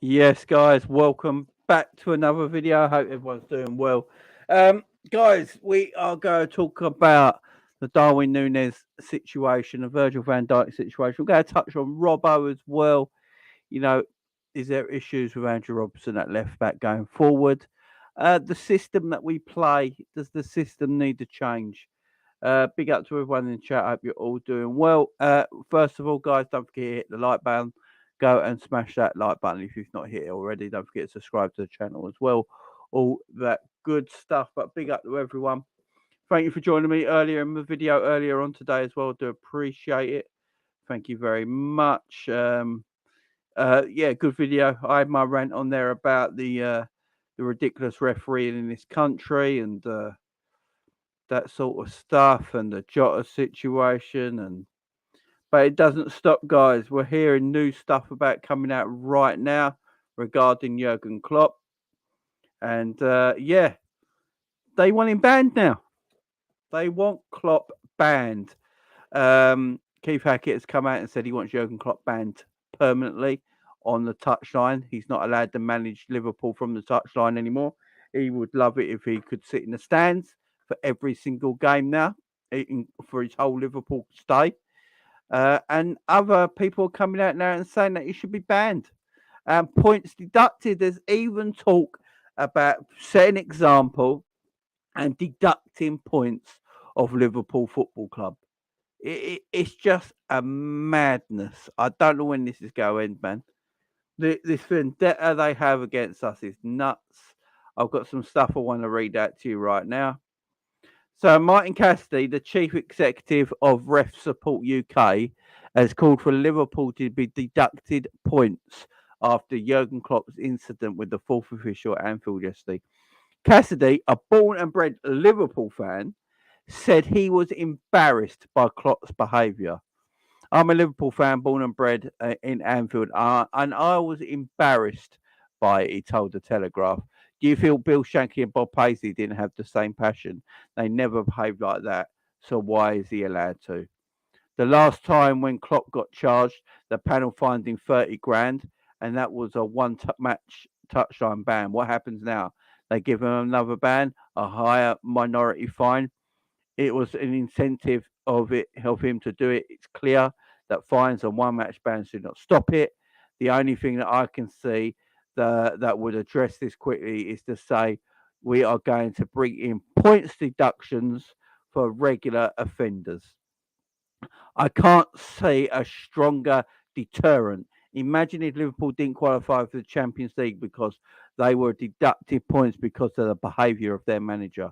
Yes, guys, welcome back to another video. I hope everyone's doing well. Guys, we are going to talk about the Darwin Nunez situation, the Virgil van Dijk situation. We're going to touch on Robbo as well. You know, is there issues with Andrew Robertson at left back going forward? The system that we play, does the system need to change? Big up to everyone in the chat. I hope you're all doing well. First of all, guys, don't forget to hit the like button. Go and smash that like button if you've not hit it already. Don't forget to subscribe to the channel as well. All that good stuff. But big up to everyone. Thank you for joining me earlier in the video earlier on today as well. Do appreciate it. Thank you very much. Yeah, good video. I had my rant on there about the ridiculous refereeing in this country and that sort of stuff and the Jota situation but it doesn't stop, guys. We're hearing new stuff about coming out right now regarding Jurgen Klopp. And yeah, they want him banned now. They want Klopp banned. Keith Hackett has come out and said he wants Jurgen Klopp banned permanently on the touchline. He's not allowed to manage Liverpool from the touchline anymore. He would love it if he could sit in the stands for every single game now, for his whole Liverpool stay. And other people are coming out now and saying that he should be banned. Points deducted. There's even talk about setting an example and deducting points of Liverpool Football Club. It's just a madness. I don't know when this is going to end, man. This vendetta they have against us is nuts. I've got some stuff I want to read out to you right now. So Martin Cassidy, the chief executive of Ref Support UK, has called for Liverpool to be deducted points after Jurgen Klopp's incident with the fourth official at Anfield yesterday. Cassidy, a born and bred Liverpool fan, said he was embarrassed by Klopp's behaviour. I'm a Liverpool fan, born and bred in Anfield, and I was embarrassed by it, he told the Telegraph. Do you feel Bill Shankly and Bob Paisley didn't have the same passion? They never behaved like that, so why is he allowed to? The last time when Klopp got charged, the panel fined him 30 grand, and that was a one-match touchline ban. What happens now? They give him another ban, a higher minority fine. It was an incentive of him to do it. It's clear that fines and one-match bans do not stop it. The only thing that I can see that would address this quickly is to say we are going to bring in points deductions for regular offenders. I can't see a stronger deterrent. Imagine if Liverpool didn't qualify for the Champions League because they were deducted points because of the behaviour of their manager.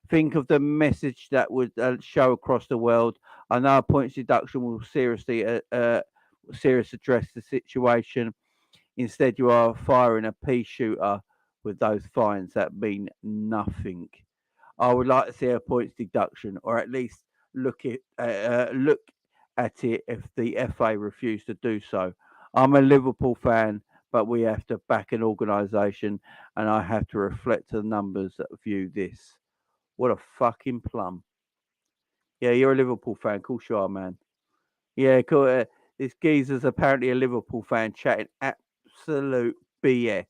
Think of the message that would show across the world. I know a points deduction will serious address the situation. Instead, you are firing a pea shooter with those fines that mean nothing. I would like to see a points deduction, or at least look at it if the FA refuse to do so. I'm a Liverpool fan, but we have to back an organisation, and I have to reflect the numbers that view this. What a fucking plum! Yeah, you're a Liverpool fan, of course you are, man. Yeah, cool. This geezer's apparently a Liverpool fan chatting absolute BS.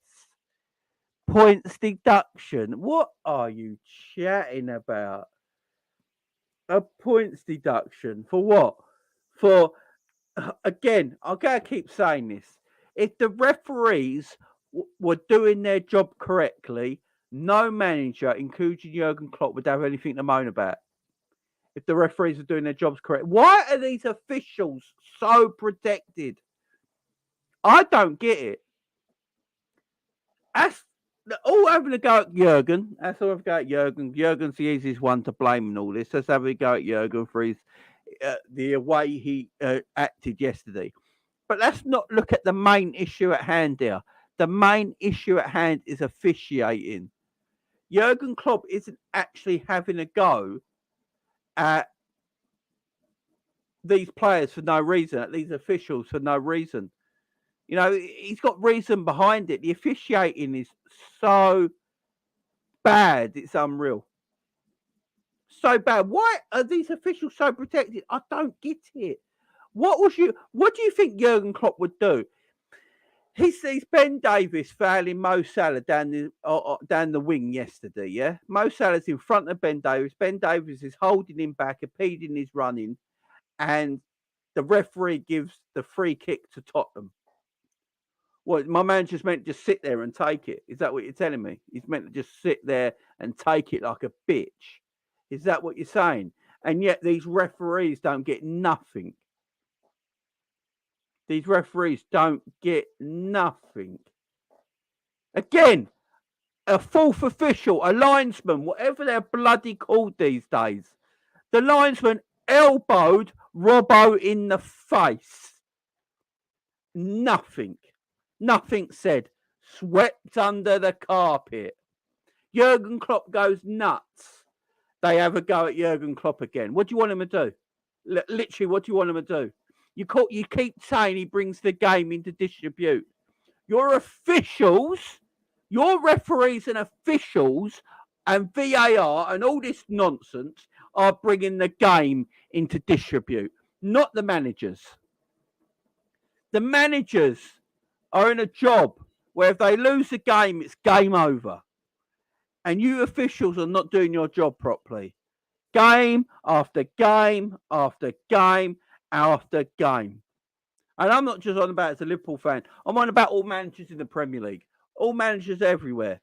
Points deduction. What are you chatting about? A points deduction for what? For again, I gotta keep saying this. If the referees were doing their job correctly, no manager, including Jurgen Klopp, would have anything to moan about. If the referees are doing their jobs correct, why are these officials so protected? I don't get it. That's all having a go at Jurgen. That's all having a go at Jurgen. Jurgen's the easiest one to blame in all this. Let's have a go at Jurgen for his the way he acted yesterday. But let's not look at the main issue at hand here. The main issue at hand is officiating. Jurgen Klopp isn't actually having a go at these players for no reason, at these officials for no reason. You know, he's got reason behind it. The officiating is so bad, it's unreal. So bad. Why are these officials so protected? I don't get it. What do you think Jurgen Klopp would do? He sees Ben Davies fouling Mo Salah down the wing yesterday, yeah? Mo Salah's in front of Ben Davies. Ben Davies is holding him back, impeding his running, and the referee gives the free kick to Tottenham. Well, my manager's meant to just sit there and take it. Is that what you're telling me? He's meant to just sit there and take it like a bitch. Is that what you're saying? And yet these referees don't get nothing. These referees don't get nothing. Again, a fourth official, a linesman, whatever they're bloody called these days. The linesman elbowed Robbo in the face. Nothing. Nothing said. Swept under the carpet. Jurgen Klopp goes nuts. They have a go at Jurgen Klopp again. What do you want him to do? Literally, what do you want him to do? You keep saying he brings the game into disrepute. Your officials, your referees and officials and VAR and all this nonsense are bringing the game into disrepute, not the managers. The managers are in a job where if they lose the game, it's game over. And you officials are not doing your job properly. Game after game after game after game. And I'm not just on about as a Liverpool fan. I'm on about all managers in the Premier League. All managers everywhere.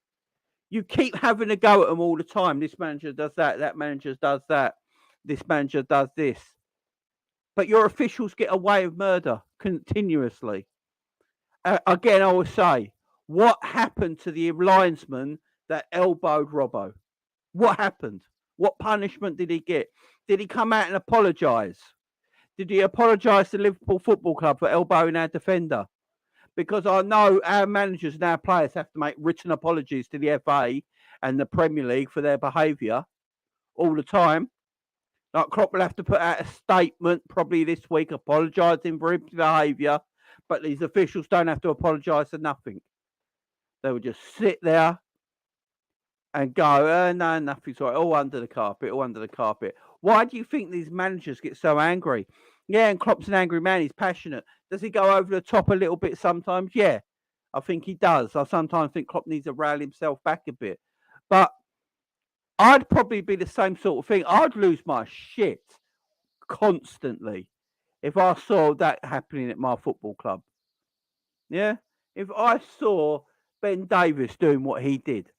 You keep having a go at them all the time. This manager does that. That manager does that. This manager does this. But your officials get away with murder continuously. Again, I will say, what happened to the linesman that elbowed Robbo? What happened? What punishment did he get? Did he come out and apologise? Did he apologise to Liverpool Football Club for elbowing our defender? Because I know our managers and our players have to make written apologies to the FA and the Premier League for their behaviour all the time. Like Klopp will have to put out a statement probably this week apologising for his behaviour, but these officials don't have to apologise for nothing. They will just sit there and go, no, nothing's right, all under the carpet, all under the carpet. Why do you think these managers get so angry? Yeah, and Klopp's an angry man. He's passionate. Does he go over the top a little bit sometimes? Yeah, I think he does. I sometimes think Klopp needs to rally himself back a bit. But I'd probably be the same sort of thing. I'd lose my shit constantly if I saw that happening at my football club. Yeah? If I saw Ben Davies doing what he did,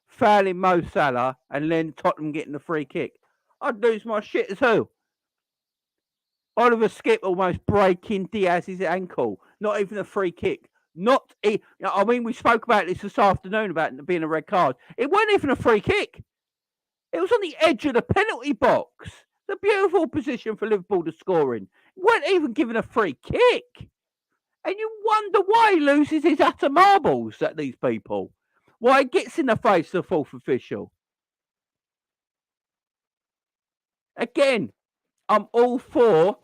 fouling Mo Salah and then Tottenham getting the free kick, I'd lose my shit as hell. Oliver Skip almost breaking Diaz's ankle. Not even a free kick. We spoke about this afternoon about it being a red card. It wasn't even a free kick. It was on the edge of the penalty box. It's a beautiful position for Liverpool to score in. Weren't even given a free kick. And you wonder why he loses his utter marbles at these people. Why he gets in the face of the fourth official. Again, I'm all for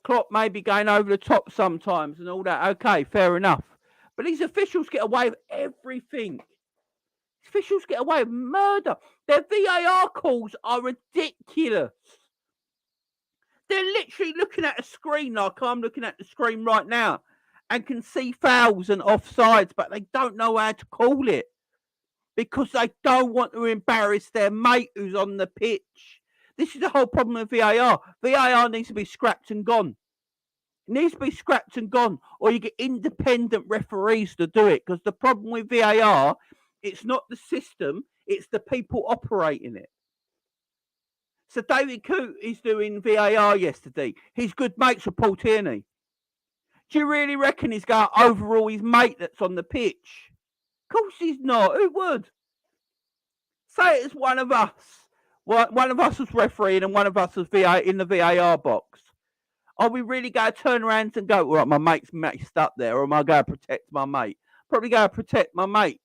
Klopp maybe going over the top sometimes and all that. Okay, fair enough. But these officials get away with everything. Officials get away with murder. Their VAR calls are ridiculous. They're literally looking at a screen like I'm looking at the screen right now and can see fouls and offsides, but they don't know how to call it because they don't want to embarrass their mate who's on the pitch. This is the whole problem with VAR. VAR needs to be scrapped and gone. It needs to be scrapped and gone, or you get independent referees to do it, because the problem with VAR, it's not the system, it's the people operating it. So David Coote is doing VAR yesterday. He's good mates with Paul Tierney. Do you really reckon he's going to overrule his mate that's on the pitch? Of course he's not. Who would? Say it's one of us. One of us was refereeing and one of us was in the VAR box. Are we really going to turn around and go, right, my mate's messed up there, or am I going to protect my mate? Probably going to protect my mate.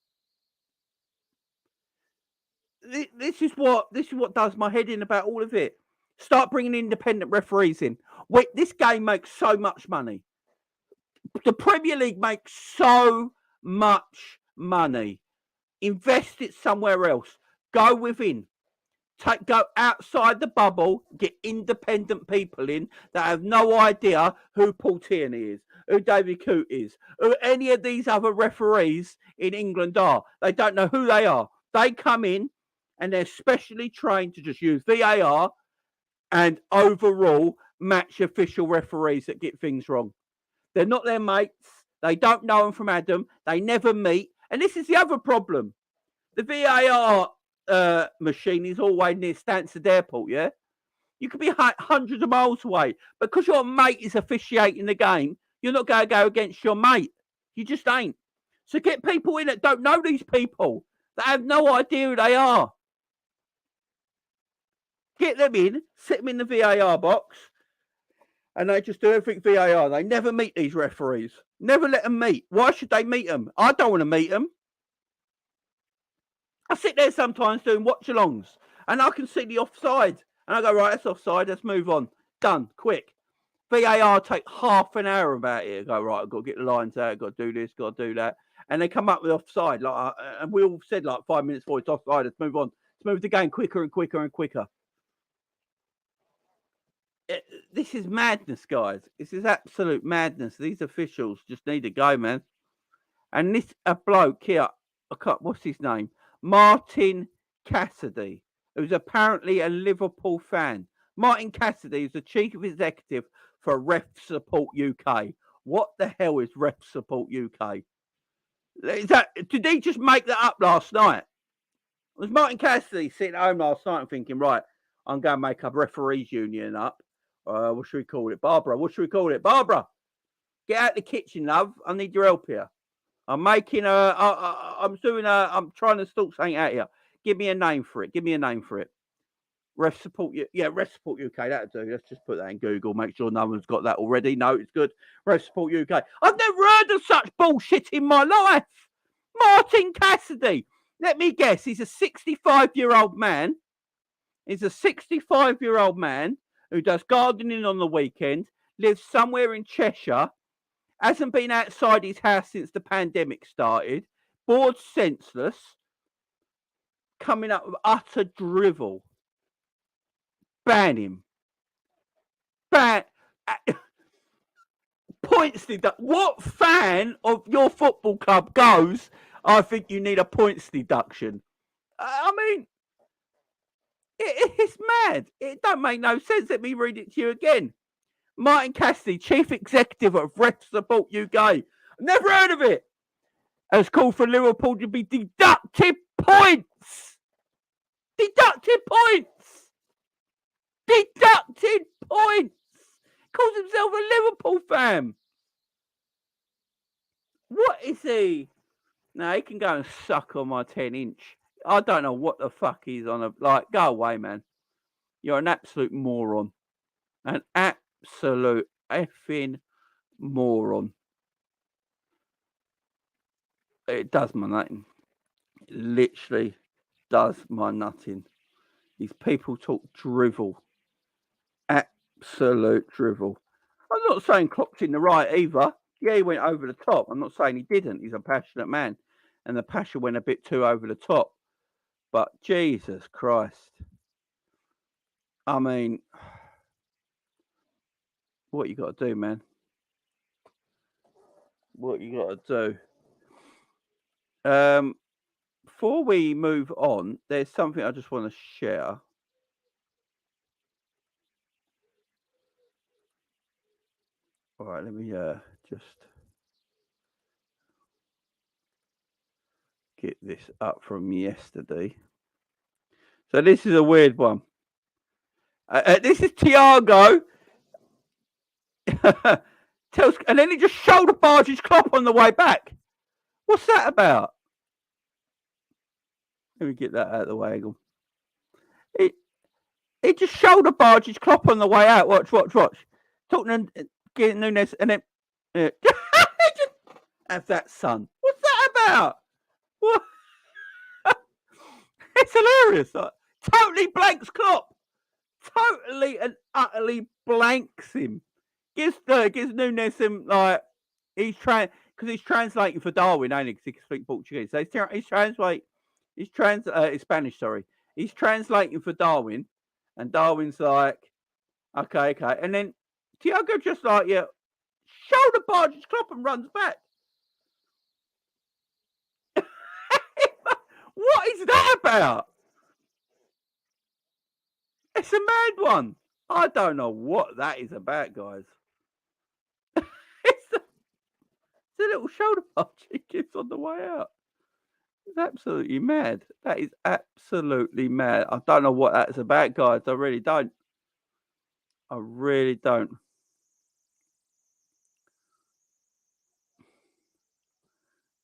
This is what does my head in about all of it. Start bringing independent referees in. Wait, this game makes so much money. The Premier League makes so much money. Invest it somewhere else. Go within. Go outside the bubble. Get independent people in that have no idea who Paul Tierney is, who David Coote is, who any of these other referees in England are. They don't know who they are. They come in and they're specially trained to just use VAR and overall match official referees that get things wrong. They're not their mates. They don't know them from Adam. They never meet. And this is the other problem. The VAR machine is always near Stansted Airport, yeah? You could be hundreds of miles away. Because your mate is officiating the game, you're not going to go against your mate. You just ain't. So get people in that don't know these people, that have no idea who they are. Get them in, sit them in the VAR box, and they just do everything VAR. They never meet these referees. Never let them meet. Why should they meet them? I don't want to meet them. I sit there sometimes doing watch-alongs, and I can see the offside. And I go, right, that's offside, let's move on. Done, quick. VAR take half an hour about it. I go, right, I've got to get the lines out, I've got to do this, got to do that. And they come up with offside. And we all said 5 minutes before it's offside, let's move on. Let's move the game quicker and quicker and quicker. This is madness, guys. This is absolute madness. These officials just need to go, man. And this bloke here, what's his name? Martin Cassidy, who's apparently a Liverpool fan. Martin Cassidy is the chief executive for Ref Support UK. What the hell is Ref Support UK? Did he just make that up last night? Was Martin Cassidy sitting at home last night and thinking, right, I'm going to make a referees union up. What should we call it? Barbara, what should we call it? Barbara, get out the kitchen, love. I need your help here. I'm making I'm trying to sort something out here. Give me a name for it. Ref Support, Ref Support UK, that'll do. Let's just put that in Google, make sure no one's got that already. No, it's good. Ref Support UK. I've never heard of such bullshit in my life. Martin Cassidy. Let me guess, he's a 65-year-old man. He's a 65-year-old man who does gardening on the weekend, lives somewhere in Cheshire, hasn't been outside his house since the pandemic started, bored senseless, coming up with utter drivel. Ban him. Points deduction. What fan of your football club goes, I think you need a points deduction? I mean, it's mad. It don't make no sense. Let me read it to you again. Martin Cassidy, Chief Executive of Ref Support UK. Never heard of it. Has called for Liverpool to be deducted points. Deducted points. Deducted points. Calls himself a Liverpool fan. What is he? No, he can go and suck on my 10-inch. I don't know what the fuck he's on. Like, go away, man. You're an absolute moron. An absolute effing moron. It does my nutting. It literally does my nutting. These people talk drivel. Absolute drivel. I'm not saying Klopp's in the right either. Yeah, he went over the top. I'm not saying he didn't. He's a passionate man. And the passion went a bit too over the top. But Jesus Christ. I mean, what you got to do, man? What you got to do? Before we move on, there's something I just want to share. All right, let me just get this up from yesterday. So this is a weird one. This is Thiago. And then he just shoulder barges Klopp on the way back. What's that about? Let me get that out of the way. It just shoulder barges Klopp on the way out. Watch. Tottenham getting Nunez and then just have that son. What's that about? What? It's hilarious. Like, totally blanks Klopp. Totally and utterly blanks him. Gives Nunez him like he's trying because he's translating for Darwin, ain't he? Because he can speak Portuguese. So it's Spanish. Sorry, he's translating for Darwin, and Darwin's like, okay, and then Thiago just like shoulder barges Klopp and runs back. What is that about? It's a mad one. I don't know what that is about, guys. It's a little shoulder barge he gives on the way out. It's absolutely mad. That is absolutely mad. I don't know what that's about, guys. I really don't.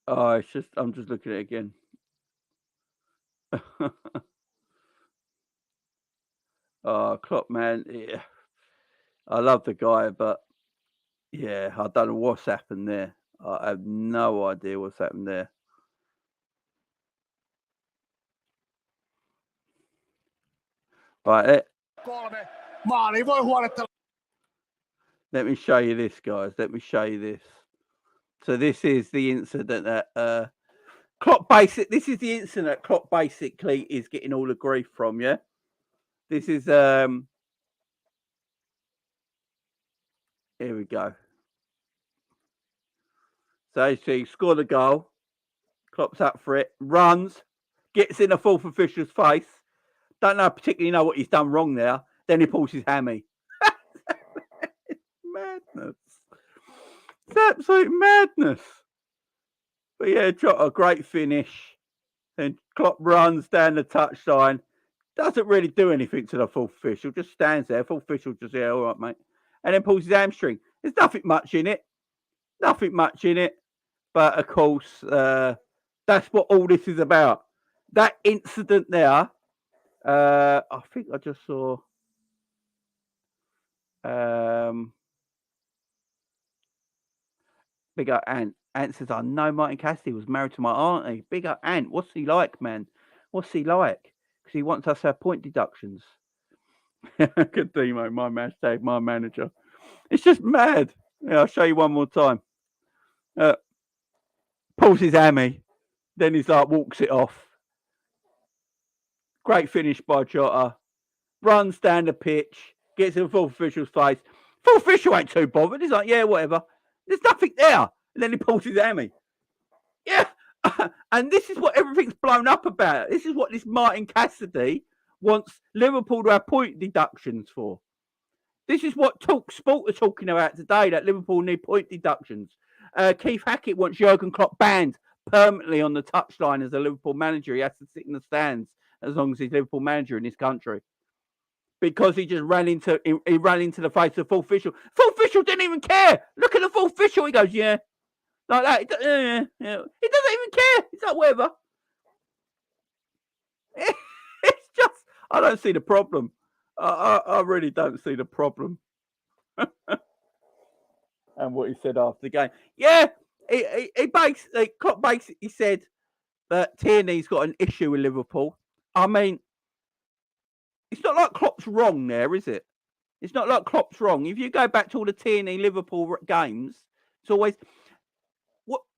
Oh, it's just I'm just looking at it again. Klopp, man. Yeah. I love the guy, but yeah, I don't know what's happened there. I have no idea what's happened there. Right. Let me show you this, guys. Let me show you this. So this is the incident that Klopp this is the incident Klopp basically is getting all the grief from, yeah? This is here we go. So he scored a goal. Klopp's up for it, runs, gets in the fourth official's face. Don't particularly know what he's done wrong there. Then he pulls his hammy. It's madness. It's absolute madness. But yeah, a great finish. Then Klopp runs down the touchline. Doesn't really do anything to the fourth official. Just stands there. Fourth official just all right, mate. And then pulls his hamstring. There's nothing much in it. But of course, that's what all this is about. That incident there. I think I just saw. Big up Ant. Ant says, I know Martin Cassidy was married to my auntie. Big up Ant. What's he like, man? What's he like? Because he wants us to have point deductions. Good Demo, my hashtag, my manager. It's just mad. Yeah, I'll show you one more time. Pulls his hammy. Then he's like, walks it off. Great finish by Jota. Runs down the pitch. Gets in the fourth official's face. Fourth official ain't too bothered. He's like, yeah, whatever. There's nothing there. And then he pulls his hammy. Yeah. And this is what everything's blown up about. This is what this Martin Cassidy wants Liverpool to have point deductions for. This is what Talk Sport are talking about today, that Liverpool need point deductions. Keith Hackett wants Jurgen Klopp banned permanently on the touchline as a Liverpool manager. He has to sit in the stands as long as he's Liverpool manager in this country. Because he just ran into the face of the full official. Full official didn't even care. Look at the full official. He goes, yeah. Like that. Yeah. He doesn't even care. He's like, whatever. It's just, I don't see the problem. I really don't see the problem. And what he said after the game. Yeah, Klopp basically said that Tierney's got an issue with Liverpool. I mean, it's not like Klopp's wrong there, is it? It's not like Klopp's wrong. If you go back to all the Tierney Liverpool games, it's always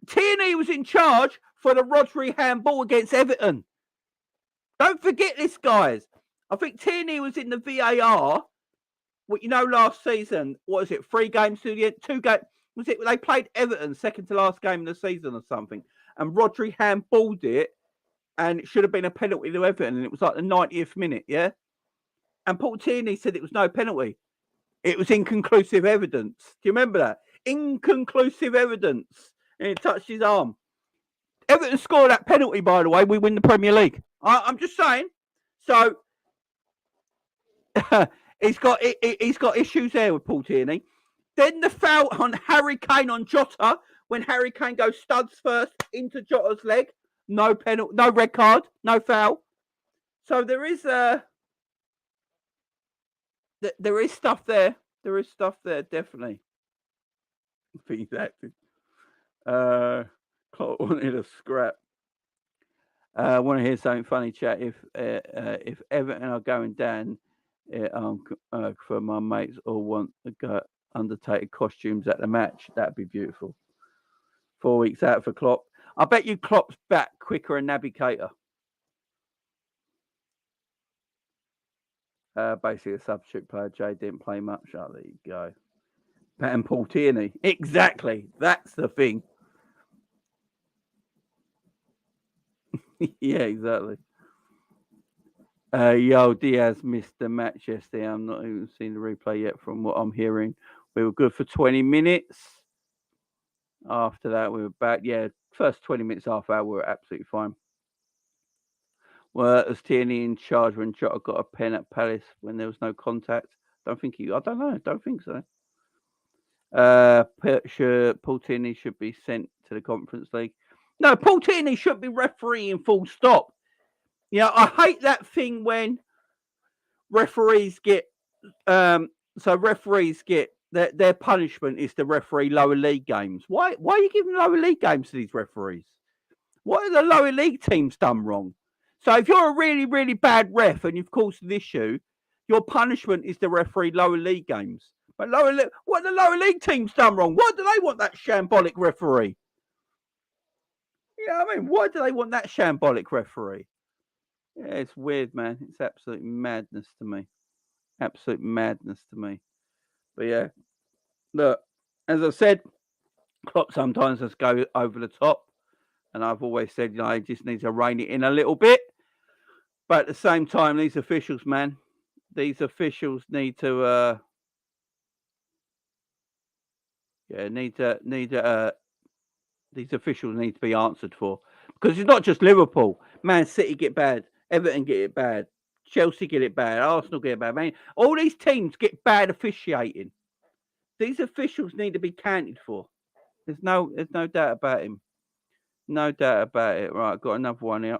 Tierney was in charge for the Rodri handball against Everton. Don't forget this, guys. I think Tierney was in the VAR. Last season, what is it? 3 games to the end, 2 games. Was it? They played Everton, second to last game of the season or something, and Rodri handballed it, and it should have been a penalty to Everton, and it was like the 90th minute, yeah. And Paul Tierney said it was no penalty. It was inconclusive evidence. Do you remember that? Inconclusive evidence, and it touched his arm. Everton scored that penalty, by the way. We win the Premier League. I'm just saying. So he's got issues there with Paul Tierney. Then the foul on Harry Kane on Jota, when Harry Kane goes studs first into Jota's leg. No penalty, no red card, no foul. So there is stuff there. There is stuff there, definitely. Exactly. Klopp wanted a scrap. I want to hear something funny, chat. If Everton are going down, for my mates all want to go Undertaker costumes at the match, that'd be beautiful. 4 weeks out for Klopp. I bet you Klopp's back quicker than Navigator. Basically, a substitute player. Jay didn't play much. Oh, there you go. And Paul Tierney. Exactly. That's the thing. Yeah, exactly. Diaz missed the match yesterday. I'm not even seeing the replay yet from what I'm hearing. We were good for 20 minutes. After that, we were back. Yeah, first 20 minutes, half hour, we were absolutely fine. Well, was Tierney in charge when Jota got a pen at Palace when there was no contact? I don't know. Don't think so. Paul Tierney should be sent to the Conference League. No, Paul Tierney should be refereeing full stop. I hate that thing when referees get their punishment is to referee lower league games. Why are you giving lower league games to these referees? What have the lower league teams done wrong? So if you're a really, really bad ref and you've caused an issue, your punishment is to referee lower league games. But what have the lower league teams done wrong? Why do they want that shambolic referee? Why do they want that shambolic referee? Yeah, it's weird, man. It's absolute madness to me. Absolute madness to me. But yeah, look, as I said, Klopp sometimes has go over the top. And I've always said, he just needs to rein it in a little bit. But at the same time, these officials, man, these officials need to, these officials need to be answered for. Because it's not just Liverpool. Man City get bad. Everton get it bad. Chelsea get it bad. Arsenal get it bad. Man, all these teams get bad officiating. These officials need to be counted for. There's no doubt about him. No doubt about it. Right, got another one here.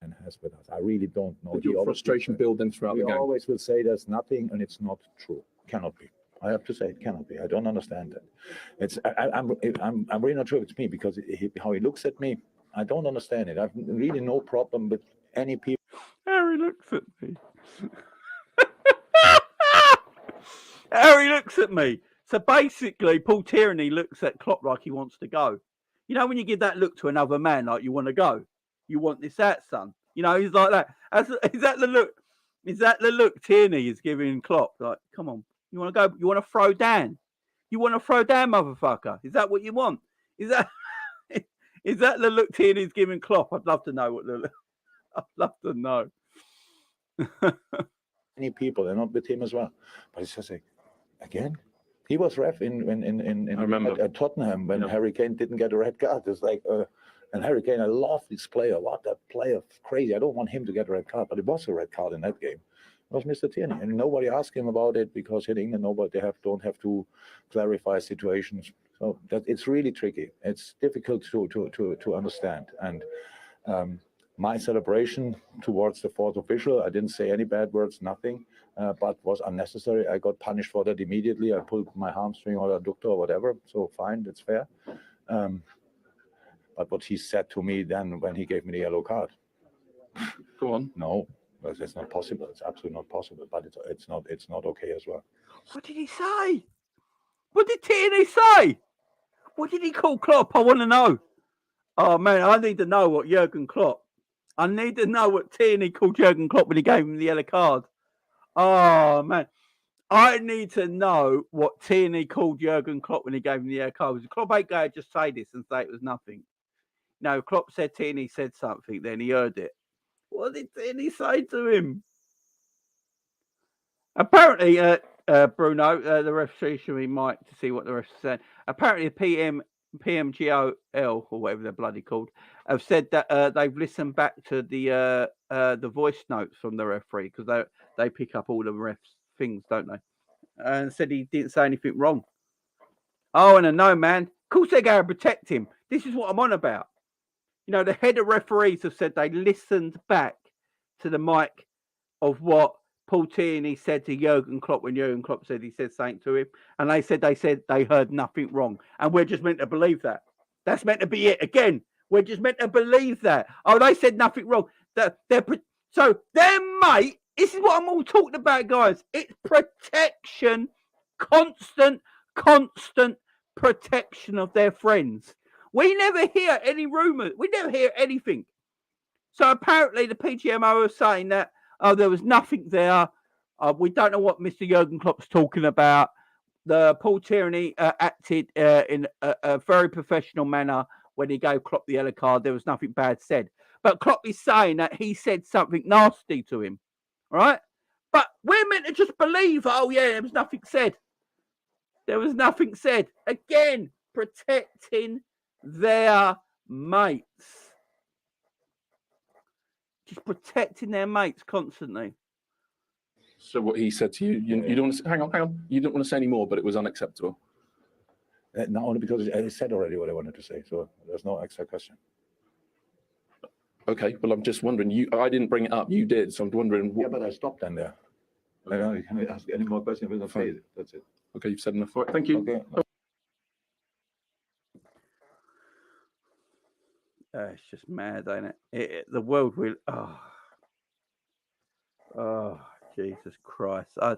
And has with us. I really don't know. Did your frustration building throughout the game? He always will say there's nothing, and it's not true. Cannot be. I have to say it cannot be. I don't understand that. I'm really not sure it's me because how he looks at me, I don't understand it. I've really no problem with any people. Harry looks at me. Harry looks at me. So basically, Paul Tierney looks at Klopp like he wants to go. When you give that look to another man, like you want to go, you want this out, son. He's like that. Is that the look? Is that the look Tierney is giving Klopp? Like, come on, you want to go? You want to throw down? You want to throw down, motherfucker? Is that what you want? Is that the look Tierney's giving Klopp? I'd love to know what the. I'd love to know. Many people, they're not with him as well. But it's just like, Again, he was ref in I remember. at Tottenham when Yeah. Harry Kane didn't get a red card. It's like, and Harry Kane, I love this player. What a player, crazy. I don't want him to get a red card, but it was a red card in that game. It was Mr. Tierney, and nobody asked him about it because in England nobody don't have to clarify situations. So that it's really tricky. It's difficult to understand. And my celebration towards the fourth official, I didn't say any bad words, nothing, but was unnecessary. I got punished for that immediately. I pulled my hamstring or adductor or whatever. So fine, that's fair. But what he said to me then when he gave me the yellow card, Go on. no, that's not possible. It's absolutely not possible. But it's not okay as well. What did he say? What did Tierney say? What did he call Klopp? I want to know. Oh man, I need to know what Jurgen Klopp. I need to know what Tierney called Jurgen Klopp when he gave him the yellow card. Oh man, I need to know what Tierney called Jurgen Klopp when he gave him the yellow card. Because Klopp ain't going to just say this and say it was nothing. No, Klopp said Tierney said something. Then he heard it. What did Tierney say to him? Apparently, Bruno, the referee should be mic to see what the referee said. Apparently, PMGOL or whatever they're bloody called have said that they've listened back to the voice notes from the referee because they pick up all the refs things, don't they? And said he didn't say anything wrong. Oh, and no, man. Of course they're going to protect him. This is what I'm on about. You know, the head of referees have said they listened back to the mic of what Paul Tierney said to Jurgen Klopp when Jurgen Klopp said he said something to him, and they said they heard nothing wrong, and we're just meant to believe that. That's meant to be it. Again, we're just meant to believe that. Oh, they said nothing wrong. So their mate. This is what I'm all talking about, guys. It's protection, constant protection of their friends. We never hear any rumours. We never hear anything. So apparently the PGMO are saying that there was nothing there. We don't know what Mr. Jurgen Klopp's talking about. The Paul Tierney acted in a very professional manner when he gave Klopp the yellow card. There was nothing bad said. But Klopp is saying that he said something nasty to him, right? But we're meant to just believe, oh yeah, there was nothing said. There was nothing said. Again, protecting their mates. Just protecting their mates constantly. So what he said to you, you don't want to hang on. You don't want to say any more, but it was unacceptable. Not only because I said already what I wanted to say, so there's no extra question. Okay, well, I'm just wondering. I didn't bring it up. You did, so I'm wondering. Yeah, but I stopped then there. I can't ask any more questions. We'll say it. That's it. Okay, you've said enough. All right, thank you. Okay. It's just mad, ain't it? The world will. Oh, Jesus Christ! I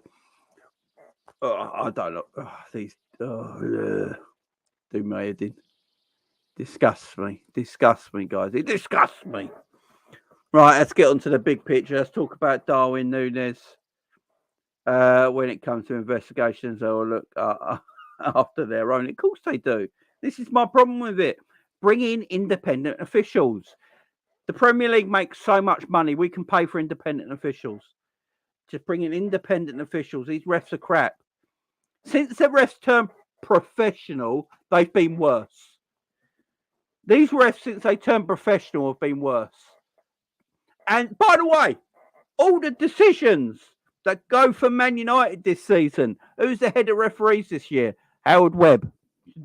don't know. These do my head in. Disgusts me, guys. It disgusts me. Right, let's get on to the big picture. Let's talk about Darwin Nunez. When it comes to investigations, they'll look after their own. Of course they do. This is my problem with it. Bring in independent officials. The Premier League makes so much money. We can pay for independent officials. Just bring in independent officials. These refs are crap. Since the refs turned professional, they've been worse. These refs, since they turned professional, have been worse. And by the way, all the decisions that go for Man United this season, who's the head of referees this year? Howard Webb.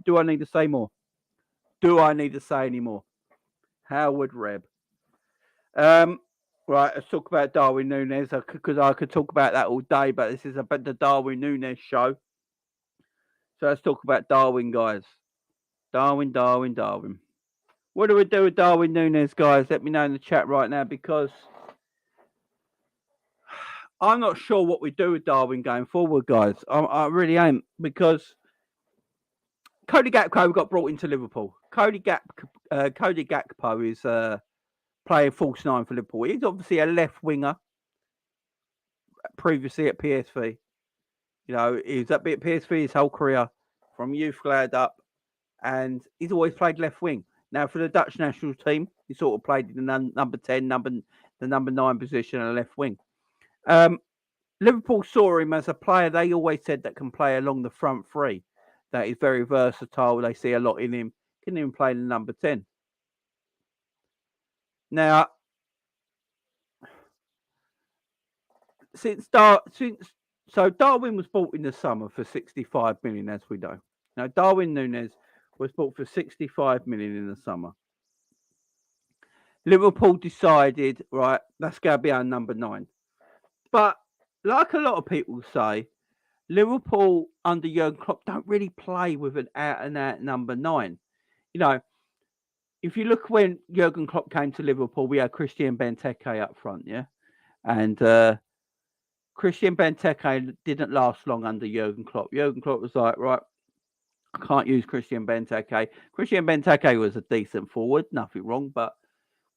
Do I need to say more? Do I need to say any more? Howard Webb. Right, let's talk about Darwin Nunez, because I could talk about that all day, but this is about the Darwin Nunez show. So let's talk about Darwin, guys. Darwin. What do we do with Darwin Nunez, guys? Let me know in the chat right now, because I'm not sure what we do with Darwin going forward, guys. I really ain't, because Cody Gakpo got brought into Liverpool. Cody Gakpo is playing false nine for Liverpool. He's obviously a left winger. Previously at PSV, you know, he's at PSV his whole career, from youth lad up, and he's always played left wing. Now for the Dutch national team, he sort of played in the number 10, the number 9 position and left wing. Liverpool saw him as a player they always said that can play along the front three. That is very versatile. They see a lot in him. Can even play in the number 10. Now, so Darwin was bought in the summer for 65 million, as we know. Now, Darwin Nunez was bought for 65 million in the summer. Liverpool decided, right, that's going to be our number 9. But like a lot of people say, Liverpool under Jurgen Klopp don't really play with an out-and-out number 9. You know, if you look when Jurgen Klopp came to Liverpool, we had Christian Benteke up front, yeah? And Christian Benteke didn't last long under Jurgen Klopp. Jurgen Klopp was like, right, I can't use Christian Benteke. Christian Benteke was a decent forward, nothing wrong, but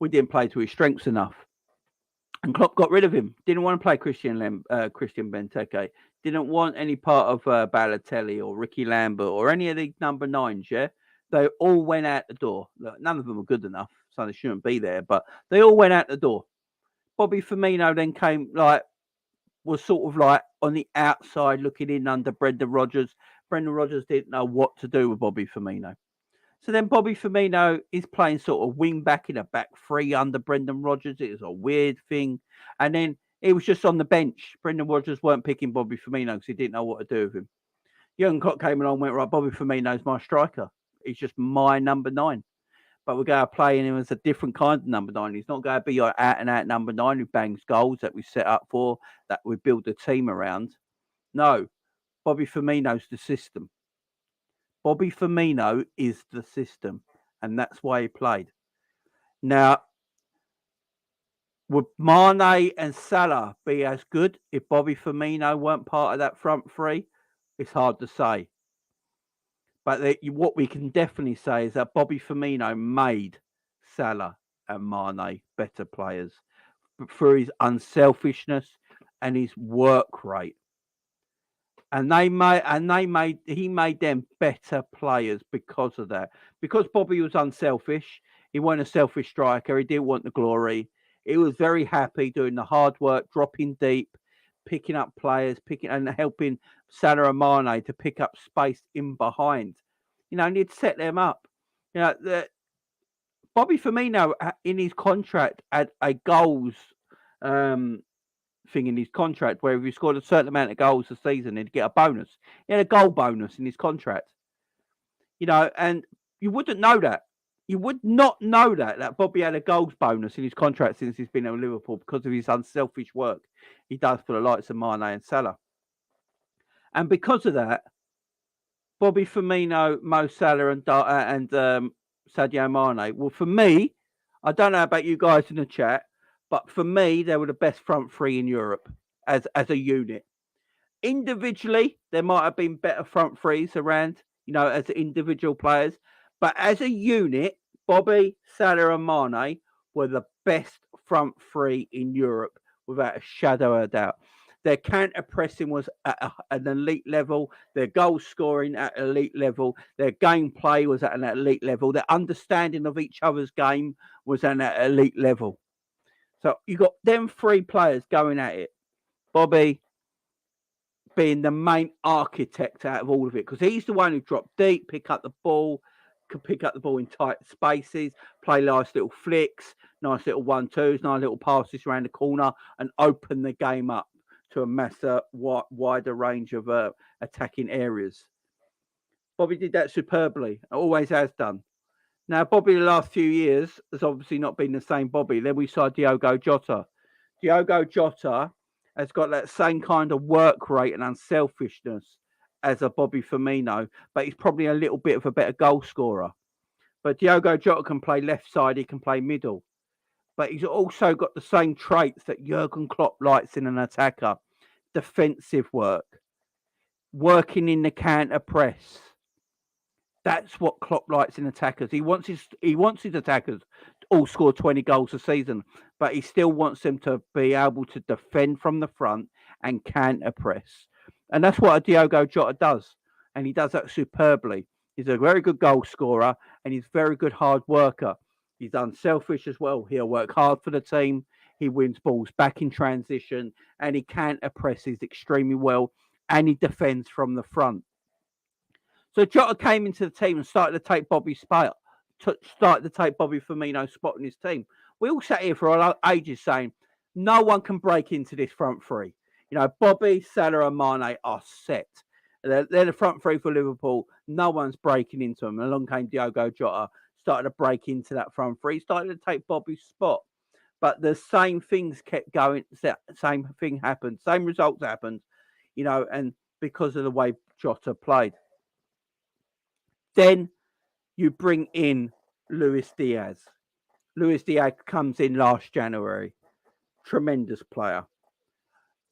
we didn't play to his strengths enough. And Klopp got rid of him. Didn't want to play Christian Benteke. Didn't want any part of Balotelli or Ricky Lambert or any of the number 9s, yeah? They all went out the door. Look, none of them were good enough, so they shouldn't be there, but they all went out the door. Bobby Firmino then was sort of like on the outside looking in under Brendan Rodgers. Brendan Rodgers didn't know what to do with Bobby Firmino. So then Bobby Firmino is playing sort of wing back in a back three under Brendan Rodgers. It was a weird thing. And then he was just on the bench. Brendan Rodgers weren't picking Bobby Firmino because he didn't know what to do with him. Jurgen Klopp came along and went, right, Bobby Firmino's my striker. He's just my number 9. But we're going to play him as a different kind of number 9. He's not going to be your out-and-out number 9 who bangs goals that we set up for, that we build the team around. No, Bobby Firmino's the system. Bobby Firmino is the system, and that's why he played. Now, would Mane and Salah be as good if Bobby Firmino weren't part of that front three? It's hard to say. But what we can definitely say is that Bobby Firmino made Salah and Mane better players through his unselfishness and his work rate. And he made them better players because of that. Because Bobby was unselfish, he wasn't a selfish striker. He didn't want the glory. He was very happy doing the hard work, dropping deep, picking up players, and helping Salah and Mane to pick up space in behind. You know, and he'd set them up. You know, Bobby Firmino in his contract had a goals thing in his contract where if he scored a certain amount of goals a season, he'd get a bonus. He had a goal bonus in his contract. You know, and you wouldn't know that. You would not know that Bobby had a goals bonus in his contract since he's been at Liverpool because of his unselfish work he does for the likes of Mane and Salah. And because of that, Bobby Firmino, Mo Salah, and Sadio Mane. Well, for me, I don't know about you guys in the chat, but for me, they were the best front three in Europe as a unit. Individually, there might have been better front threes around, you know, as individual players. But as a unit, Bobby, Salah, and Mane were the best front three in Europe, without a shadow of a doubt. Their counter pressing was at an elite level. Their goal scoring at an elite level. Their gameplay was at an elite level. Their understanding of each other's game was at an elite level. So you got them 3 players going at it. Bobby being the main architect out of all of it, because he's the one who dropped deep, could pick up the ball in tight spaces, play nice little flicks, nice little 1-2s, nice little passes around the corner, and open the game up to a wider range of attacking areas. Bobby did that superbly, always has done. Now, Bobby, the last few years, has obviously not been the same Bobby. Then we saw Diogo Jota. Diogo Jota has got that same kind of work rate and unselfishness as a Bobby Firmino, but he's probably a little bit of a better goal scorer. But Diogo Jota can play left side, he can play middle. But he's also got the same traits that Jurgen Klopp likes in an attacker. Defensive work, working in the counter press. That's what Klopp likes in attackers. He wants his attackers to all score 20 goals a season, but he still wants them to be able to defend from the front and counter press. And that's what a Diogo Jota does. And he does that superbly. He's a very good goal scorer and he's a very good hard worker. He's unselfish as well. He'll work hard for the team. He wins balls back in transition, and he counter presses extremely well, and he defends from the front. So Jota came into the team and started to take Bobby's spot, started to take Bobby Firmino's spot in his team. We all sat here for ages saying no one can break into this front three. You know, Bobby, Salah, and Mane are set. They're the front three for Liverpool. No one's breaking into them. Along came Diogo Jota, started to break into that front three, started to take Bobby's spot. But the same things kept going. Same thing happened. Same results happened. You know, and because of the way Jota played. Then you bring in Luis Diaz. Luis Diaz comes in last January. Tremendous player.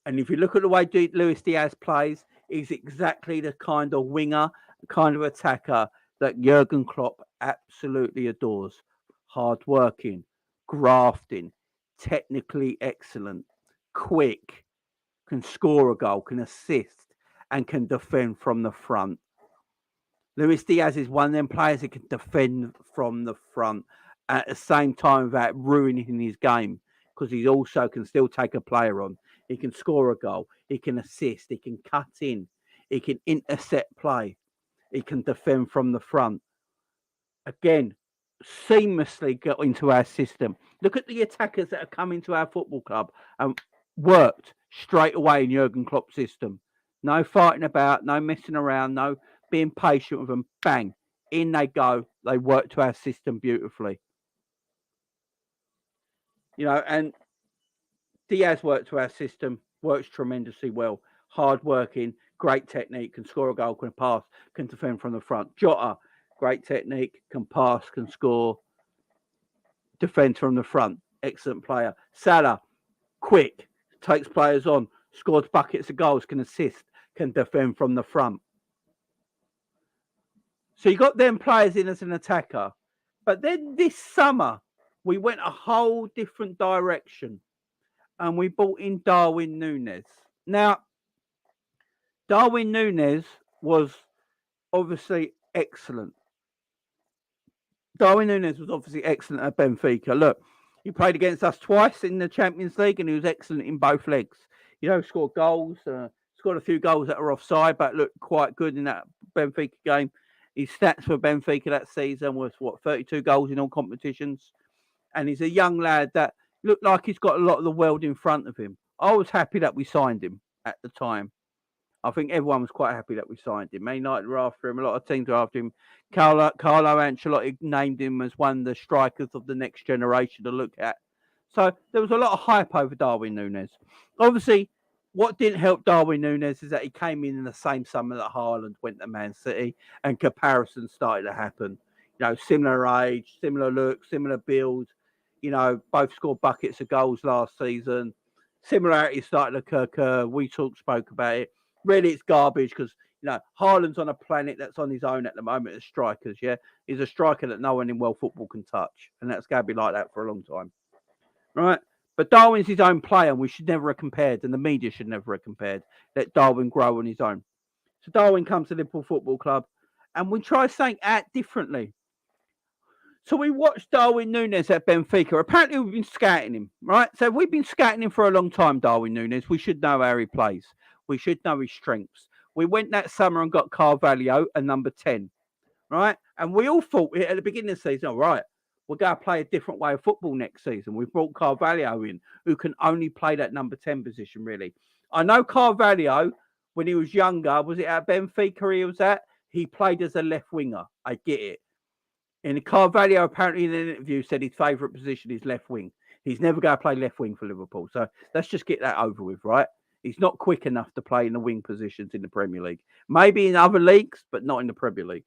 And if you look at the way Luis Diaz plays, he's exactly the kind of winger, kind of attacker that Jurgen Klopp absolutely adores. Hard-working, grafting, technically excellent, quick, can score a goal, can assist, and can defend from the front. Luis Diaz is one of them players that can defend from the front at the same time without ruining his game, because he also can still take a player on. He can score a goal. He can assist. He can cut in. He can intercept play. He can defend from the front. Again, seamlessly got into our system. Look at the attackers that have come into our football club and worked straight away in Jurgen Klopp's system. No fighting about, no messing around, no being patient with them. Bang, in they go. They work to our system beautifully. You know, and Diaz worked to our system, works tremendously well. Hard working, great technique, can score a goal, can pass, can defend from the front. Jota, great technique, can pass, can score, defend from the front. Excellent player. Salah, quick, takes players on, scores buckets of goals, can assist, can defend from the front. So you got them players in as an attacker. But then this summer, we went a whole different direction. And we brought in Darwin Nunez. Now, Darwin Nunez was obviously excellent. Darwin Nunez was obviously excellent at Benfica. Look, he played against us twice in the Champions League, and he was excellent in both legs. You know, scored goals, scored a few goals that are offside, but looked quite good in that Benfica game. His stats for Benfica that season was, 32 goals in all competitions. And he's a young lad that looked like he's got a lot of the world in front of him. I was happy that we signed him at the time. I think everyone was quite happy that we signed him. Man United were after him. A lot of teams were after him. Carlo Ancelotti named him as one of the strikers of the next generation to look at. So there was a lot of hype over Darwin Nunez. Obviously, what didn't help Darwin Nunez is that he came in the same summer that Haaland went to Man City, and comparisons started to happen. You know, similar age, similar look, similar build. You know, both scored buckets of goals last season. Similarities started to occur. We spoke about it. Really, it's garbage because, you know, Haaland's on a planet that's on his own at the moment as strikers, yeah? He's a striker that no one in world football can touch, and that's going to be like that for a long time, right? But Darwin's his own player, and we should never have compared, and the media should never have compared. Let Darwin grow on his own. So Darwin comes to Liverpool Football Club, and we try something out differently. So we watched Darwin Nunez at Benfica. Apparently, we've been scouting him, right? So we've been scouting him for a long time, Darwin Nunez. We should know how he plays. We should know his strengths. We went that summer and got Carvalho, a number 10, right? And we all thought at the beginning of the season, all right, we're going to play a different way of football next season. We brought Carvalho in, who can only play that number 10 position, really. I know Carvalho, when he was younger, was it at Benfica he was at? He played as a left winger. I get it. And Carvalho apparently in an interview said his favourite position is left wing. He's never going to play left wing for Liverpool. So let's just get that over with, right? He's not quick enough to play in the wing positions in the Premier League. Maybe in other leagues, but not in the Premier League.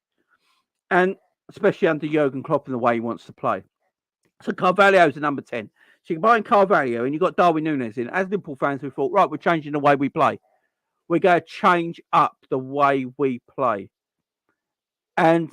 And especially under Jurgen Klopp and the way he wants to play. So Carvalho's a number 10. So you combine Carvalho and you've got Darwin Nunez in. As Liverpool fans, we thought, right, we're changing the way we play. We're going to change up the way we play. And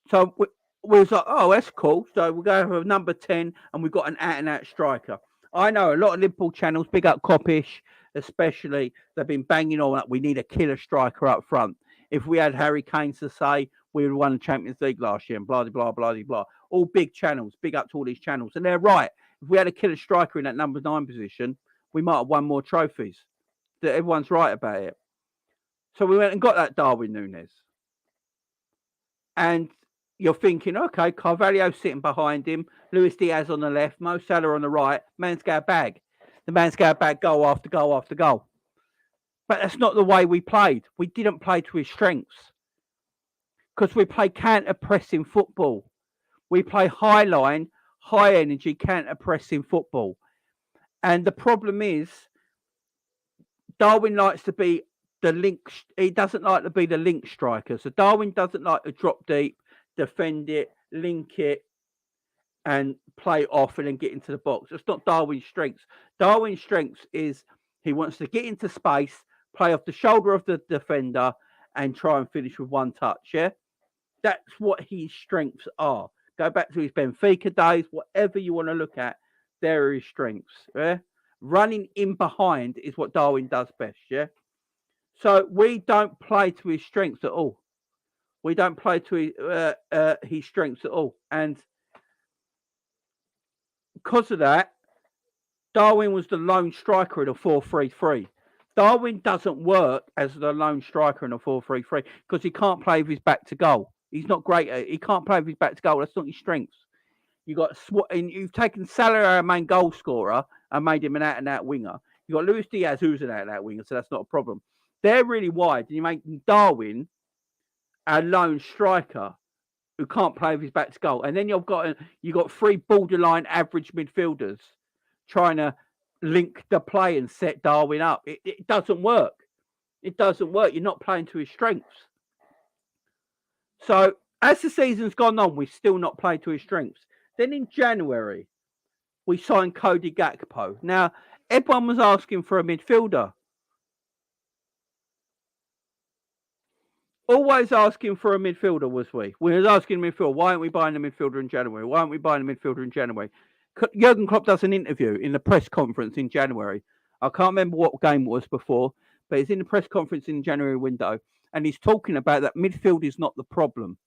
so we was like, oh, that's cool. So we're going to have a number 10 and we've got an out-and-out striker. I know a lot of Liverpool channels, big up Coppish, especially, they've been banging on that we need a killer striker up front. If we had Harry Kane to say, we would have won the Champions League last year and blah, blah, blah, blah, blah. All big channels, big up to all these channels. And they're right. if we had a killer striker in that number 9 position, we might have won more trophies. That everyone's right about it. So we went and got that Darwin Nunez. And you're thinking, okay, Carvalho's sitting behind him, Luis Diaz on the left, Mo Salah on the right, man's got a bag. The man's got a bag goal after goal after goal. But that's not the way we played. We didn't play to his strengths. Because we play counter-pressing football. We play high line, high energy, counter-pressing football. And the problem is, Darwin likes to be the link. He doesn't like to be the link striker. So Darwin doesn't like to drop deep, defend it, link it, and play off and then get into the box. It's not Darwin's strengths. Darwin's strengths is he wants to get into space, play off the shoulder of the defender, and try and finish with one touch. Yeah, that's what his strengths are. Go back to his Benfica days, whatever you want to look at, there are his strengths. Yeah, running in behind is what Darwin does best. Yeah, so we don't play to his strengths at all. We don't play to his strengths at all, and because of that, Darwin was the lone striker in a 4-3-3. Darwin doesn't work as the lone striker in a 4-3-3 because he can't play with his back to goal. He's not great at it. He can't play with his back to goal. That's not his strengths. You've taken Salah, our main goal scorer, and made him an out-and-out winger. You've got Luis Diaz, who's an out-and-out winger, so that's not a problem. They're really wide. And you make Darwin our lone striker who can't play with his back to goal. And then you've got 3 borderline average midfielders trying to link the play and set Darwin up. It doesn't work. It doesn't work. You're not playing to his strengths. So as the season's gone on, we've still not played to his strengths. Then in January, we signed Cody Gakpo. Now, everyone was asking for a midfielder. Always asking for a midfielder, was we? We was asking midfielder, why aren't we buying a midfielder in January? Why aren't we buying a midfielder in January? Jurgen Klopp does an interview in the press conference in January. I can't remember what game it was before, but he's in the press conference in the January window, and he's talking about that midfield is not the problem.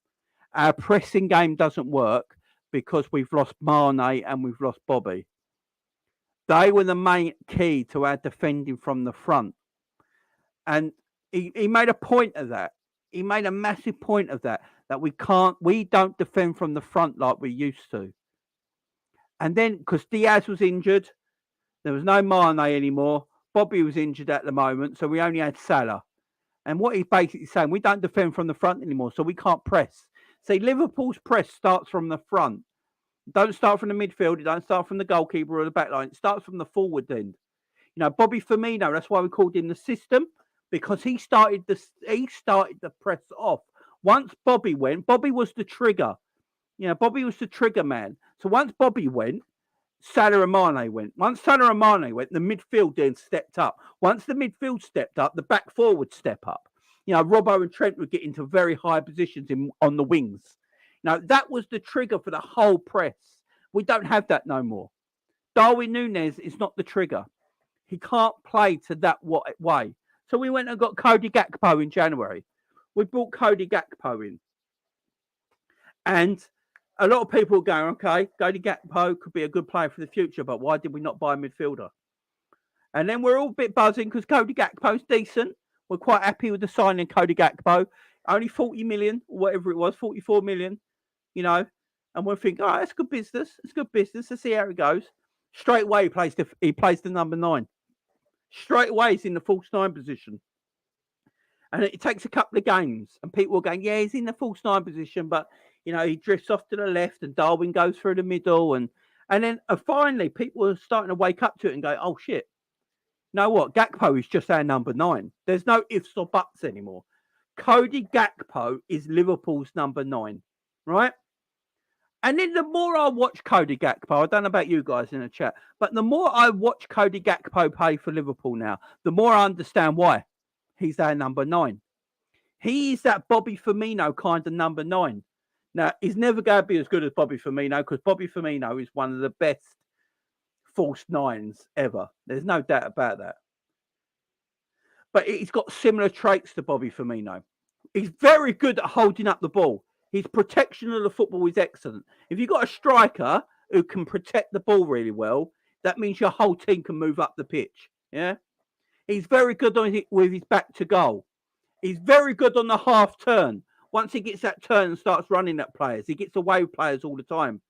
Our pressing game doesn't work because we've lost Mane and we've lost Bobby. They were the main key to our defending from the front. And he made a point of that. He made a massive point of that we don't defend from the front like we used to. And then, because Diaz was injured, there was no Mane anymore. Bobby was injured at the moment, so we only had Salah. And what he's basically saying, we don't defend from the front anymore, so we can't press. See, Liverpool's press starts from the front. Don't start from the midfield. It don't start from the goalkeeper or the back line. It starts from the forward end. You know, Bobby Firmino, that's why we called him the system, because he started the press off. Once Bobby went, Bobby was the trigger. You know, Bobby was the trigger man. So once Bobby went, Salah and Mane went. Once Salah and Mane went, the midfield then stepped up. Once the midfield stepped up, the back four would step up. You know, Robbo and Trent would get into very high positions on the wings. Now, that was the trigger for the whole press. We don't have that no more. Darwin Nunez is not the trigger. He can't play to that way. So we went and got Cody Gakpo in January. We brought Cody Gakpo in. And a lot of people were going, okay, Cody Gakpo could be a good player for the future, but why did we not buy a midfielder? And then we're all a bit buzzing because Cody Gakpo's decent. We're quite happy with the signing Cody Gakpo. Only 40 million, or whatever it was, 44 million, you know. And we're thinking, oh, that's good business. It's good business. Let's see how it goes. Straight away, he plays the number 9. Straight away, he's in the false 9 position. And it takes a couple of games. And people are going, yeah, he's in the false 9 position, but, you know, he drifts off to the left and Darwin goes through the middle. And then finally, people are starting to wake up to it and go, oh, shit. You know what? Gakpo is just our number 9. There's no ifs or buts anymore. Cody Gakpo is Liverpool's number 9, right? And then the more I watch Cody Gakpo, I don't know about you guys in the chat, but the more I watch Cody Gakpo play for Liverpool now, the more I understand why he's our number 9. He is that Bobby Firmino kind of number 9. Now, he's never going to be as good as Bobby Firmino because Bobby Firmino is one of the best false 9s ever. There's no doubt about that. But he's got similar traits to Bobby Firmino. He's very good at holding up the ball. His protection of the football is excellent. If you've got a striker who can protect the ball really well, that means your whole team can move up the pitch. Yeah. He's very good on it with his back to goal. He's very good on the half turn. Once he gets that turn and starts running at players, he gets away with players all the time.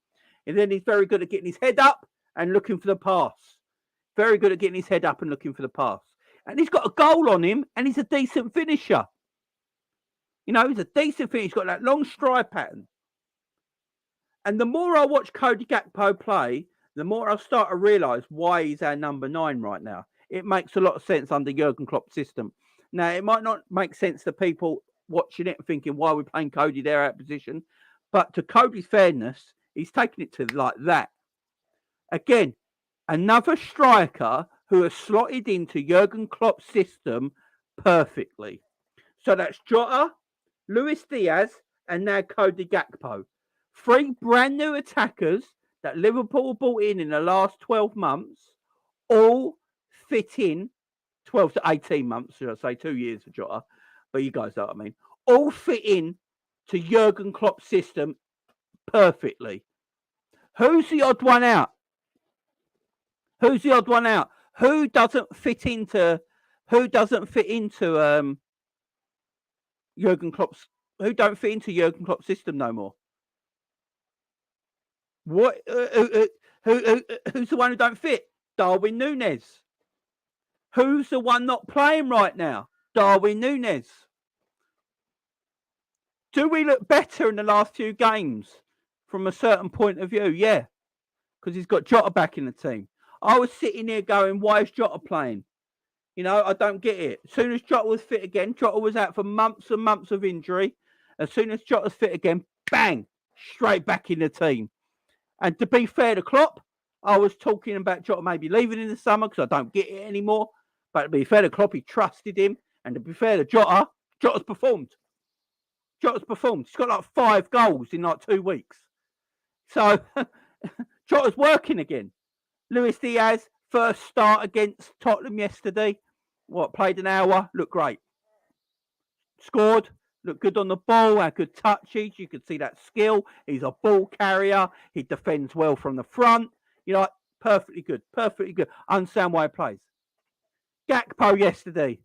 And then he's very good at getting his head up and looking for the pass. Very good at getting his head up and looking for the pass. And he's got a goal on him, and he's a decent finisher. You know, he's a decent finisher. He's got that long stride pattern. And the more I watch Cody Gakpo play, the more I start to realise why he's our number 9 right now. It makes a lot of sense under Jurgen Klopp's system. Now, it might not make sense to people watching it and thinking, why are we playing Cody there out of position? But to Cody's fairness, he's taking it to like that. Again, another striker who has slotted into Jurgen Klopp's system perfectly. So that's Jota, Luis Diaz, and now Cody Gakpo. 3 brand new attackers that Liverpool brought in the last 12 months, all fit in 12 to 18 months, should I say, 2 years for Jota, but you guys know what I mean. All fit in to Jurgen Klopp's system perfectly. Who's the odd one out? Who's the odd one out? Who doesn't fit into Jurgen Klopp's? Who don't fit into Jurgen Klopp's system no more? What? Who's the one who don't fit? Darwin Nunez. Who's the one not playing right now? Darwin Nunez. Do we look better in the last few games from a certain point of view? Yeah, because he's got Jota back in the team. I was sitting here going, why is Jota playing? You know, I don't get it. As soon as Jota was fit again, Jota was out for months and months of injury. As soon as Jota's fit again, bang, straight back in the team. And to be fair to Klopp, I was talking about Jota maybe leaving in the summer because I don't get it anymore. But to be fair to Klopp, he trusted him. And to be fair to Jota, Jota's performed. Jota's performed. He's got like 5 goals in like 2 weeks. So Jota's working again. Luis Diaz, first start against Tottenham yesterday. Played an hour, looked great. Scored, looked good on the ball, had good touches. You could see that skill. He's a ball carrier. He defends well from the front. You know, perfectly good, perfectly good. Understand why he plays. Gakpo yesterday,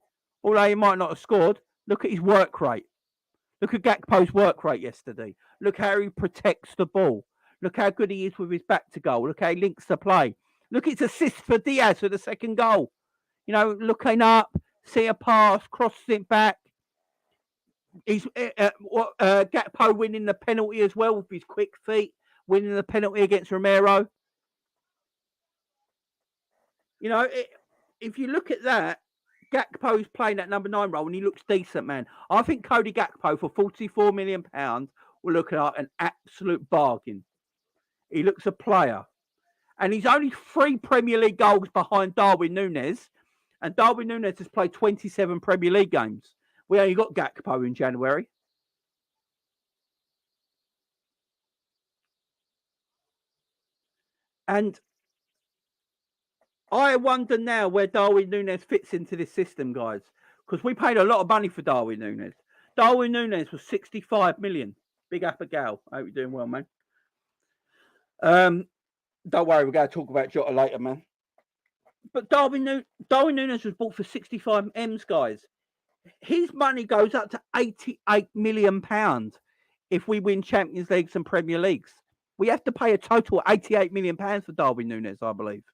although he might not have scored, look at his work rate. Look at Gakpo's work rate yesterday. Look how he protects the ball. Look how good he is with his back to goal. Look how he links the play. Look at his assist for Diaz for the second goal. You know, looking up, see a pass, crosses it back. He's Gakpo winning the penalty as well with his quick feet, winning the penalty against Romero. You know, if you look at that, Gakpo's playing that number 9 role and he looks decent, man. I think Cody Gakpo for £44 million will look like an absolute bargain. He looks a player. And he's only 3 Premier League goals behind Darwin Nunez. And Darwin Nunez has played 27 Premier League games. We only got Gakpo in January. And I wonder now where Darwin Nunez fits into this system, guys. Because we paid a lot of money for Darwin Nunez. Darwin Nunez was 65 million. Big up a gal. I hope you're doing well, man. Don't worry, we're going to talk about Jota later, man. But Darwin Nunez was bought for 65 M's, guys. His money goes up to £88 million if we win Champions Leagues and Premier Leagues. We have to pay a total of £88 million for Darwin Nunez, I believe.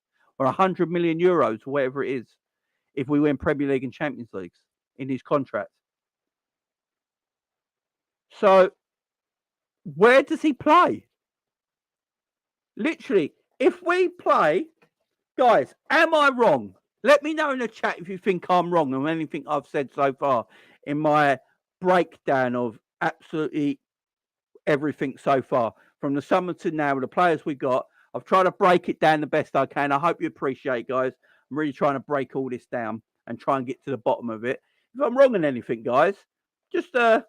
Or 100 million euros, or whatever it is, if we win Premier League and Champions Leagues in his contract. So, where does he play? Literally, if we play, guys, am I wrong? Let me know in the chat if you think I'm wrong on anything I've said so far in my breakdown of absolutely everything so far. From the summer to now, with the players we got, I've tried to break it down the best I can. I hope you appreciate, guys. I'm really trying to break all this down and try and get to the bottom of it. If I'm wrong on anything, guys, just let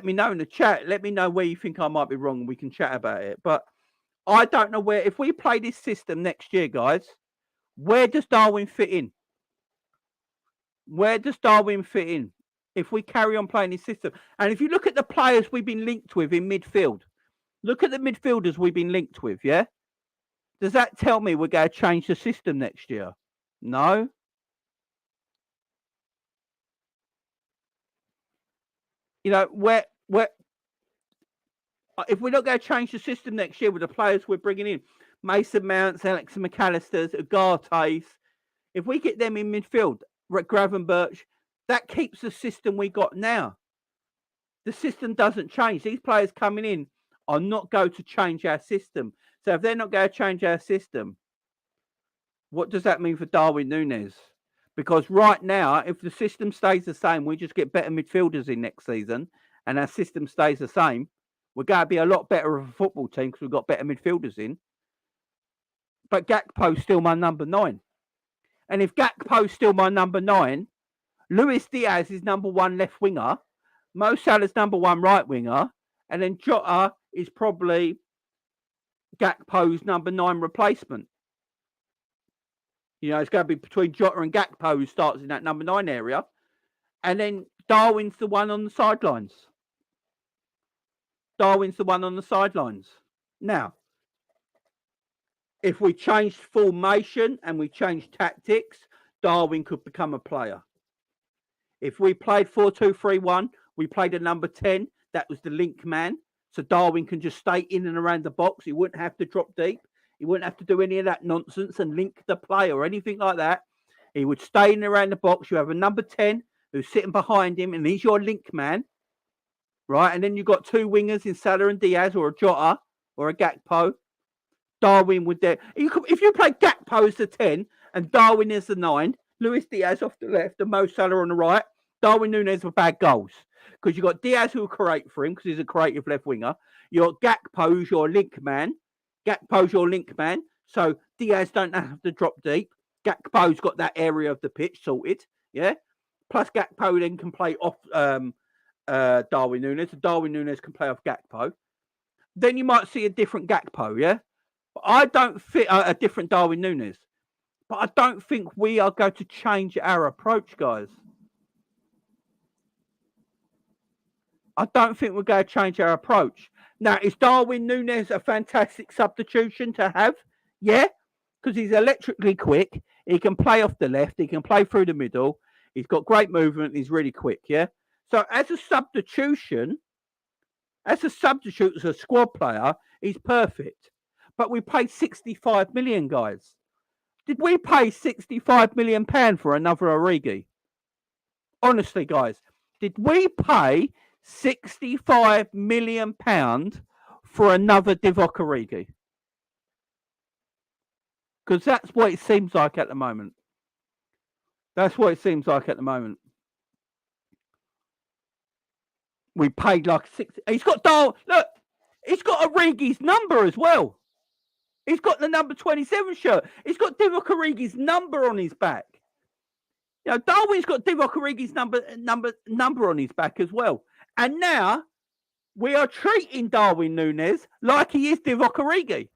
me know in the chat. Let me know where you think I might be wrong and we can chat about it. But I don't know where, if we play this system next year, guys, where does Darwin fit in? Where does Darwin fit in if we carry on playing this system? And if you look at the players we've been linked with in midfield, look at the midfielders we've been linked with, yeah? Does that tell me we're going to change the system next year? No. You know, if we're not going to change the system next year with the players we're bringing in, Mason Mounts, Alex McAllister's, Ugarte's, if we get them in midfield, Gravenberch, that keeps the system we got now. The system doesn't change. These players coming in are not going to change our system. So if they're not going to change our system, what does that mean for Darwin Nunez? Because right now, if the system stays the same, we just get better midfielders in next season, and our system stays the same, we're going to be a lot better of a football team because we've got better midfielders in. But Gakpo's still my number 9. And if Gakpo's still my number 9, Luis Diaz is number 1 left winger, Mo Salah's number 1 right winger, and then Jota is probably Gakpo's number 9 replacement. You know, it's going to be between Jota and Gakpo, who starts in that number 9 area. And then Darwin's the one on the sidelines. Now, if we changed formation and we changed tactics, Darwin could become a player. If we played 4-2-3-1, we played a number 10. That was the link man. So Darwin can just stay in and around the box. He wouldn't have to drop deep. He wouldn't have to do any of that nonsense and link the play or anything like that. He would stay in and around the box. You have a number 10 who's sitting behind him, and he's your link man, right? And then you've got 2 wingers in Salah and Diaz, or a Jota or a Gakpo. Darwin would there. If you play Gakpo as the 10 and Darwin as the 9, Luis Diaz off the left and Mo Salah on the right, Darwin Nunez will bag goals. Because you've got Diaz who will create for him because he's a creative left winger. You've got Gakpo who's your link man. So Diaz don't have to drop deep. Gakpo's got that area of the pitch sorted. Yeah. Plus Gakpo then can play off Darwin Nunez. So Darwin Nunez can play off Gakpo. Then you might see a different Gakpo, yeah? But I don't fit a different Darwin Nunez. But I don't think we are going to change our approach, guys. I don't think we're going to change our approach. Now, is Darwin Nunez a fantastic substitution to have? Yeah, because he's electrically quick. He can play off the left. He can play through the middle. He's got great movement. He's really quick, yeah? So as a substitute, as a squad player, he's perfect. But we paid 65 million, guys. Did we pay 65 million pound for another Origi? Honestly, guys, did we pay 65 million pound for another Divock Origi? Because that's what it seems like at the moment. We paid like 60. He's got look, he's got Origi's number as well. He's got the number 27 shirt. He's got Divock Origi's number on his back. You know, Darwin's got Divock Origi's number on his back as well. And now we are treating Darwin Nunez like he is Divock Origi.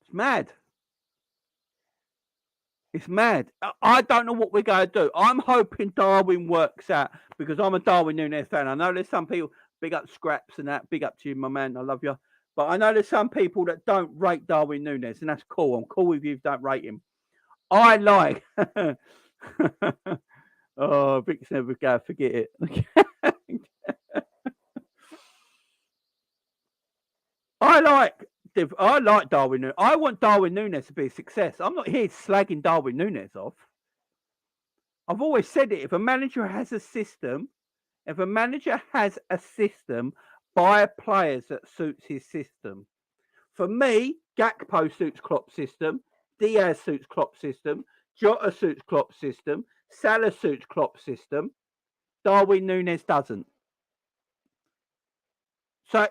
It's mad. It's mad. I don't know what we're going to do. I'm hoping Darwin works out because I'm a Darwin Nunez fan. I know there's some people, big up Scraps and that, big up to you, my man. I love you. But I know there's some people that don't rate Darwin Nunez, and that's cool. I'm cool with you if you don't rate him. I like. Oh, Vic's never going to forget it. I like Darwin Nunez. I want Darwin Nunez to be a success. I'm not here slagging Darwin Nunez off. I've always said it. If a manager has a system, buy players that suits his system. For me, Gakpo suits Klopp's system. Diaz suits Klopp's system. Jota suits Klopp's system. Salah suits Klopp's system. Darwin Nunez doesn't. So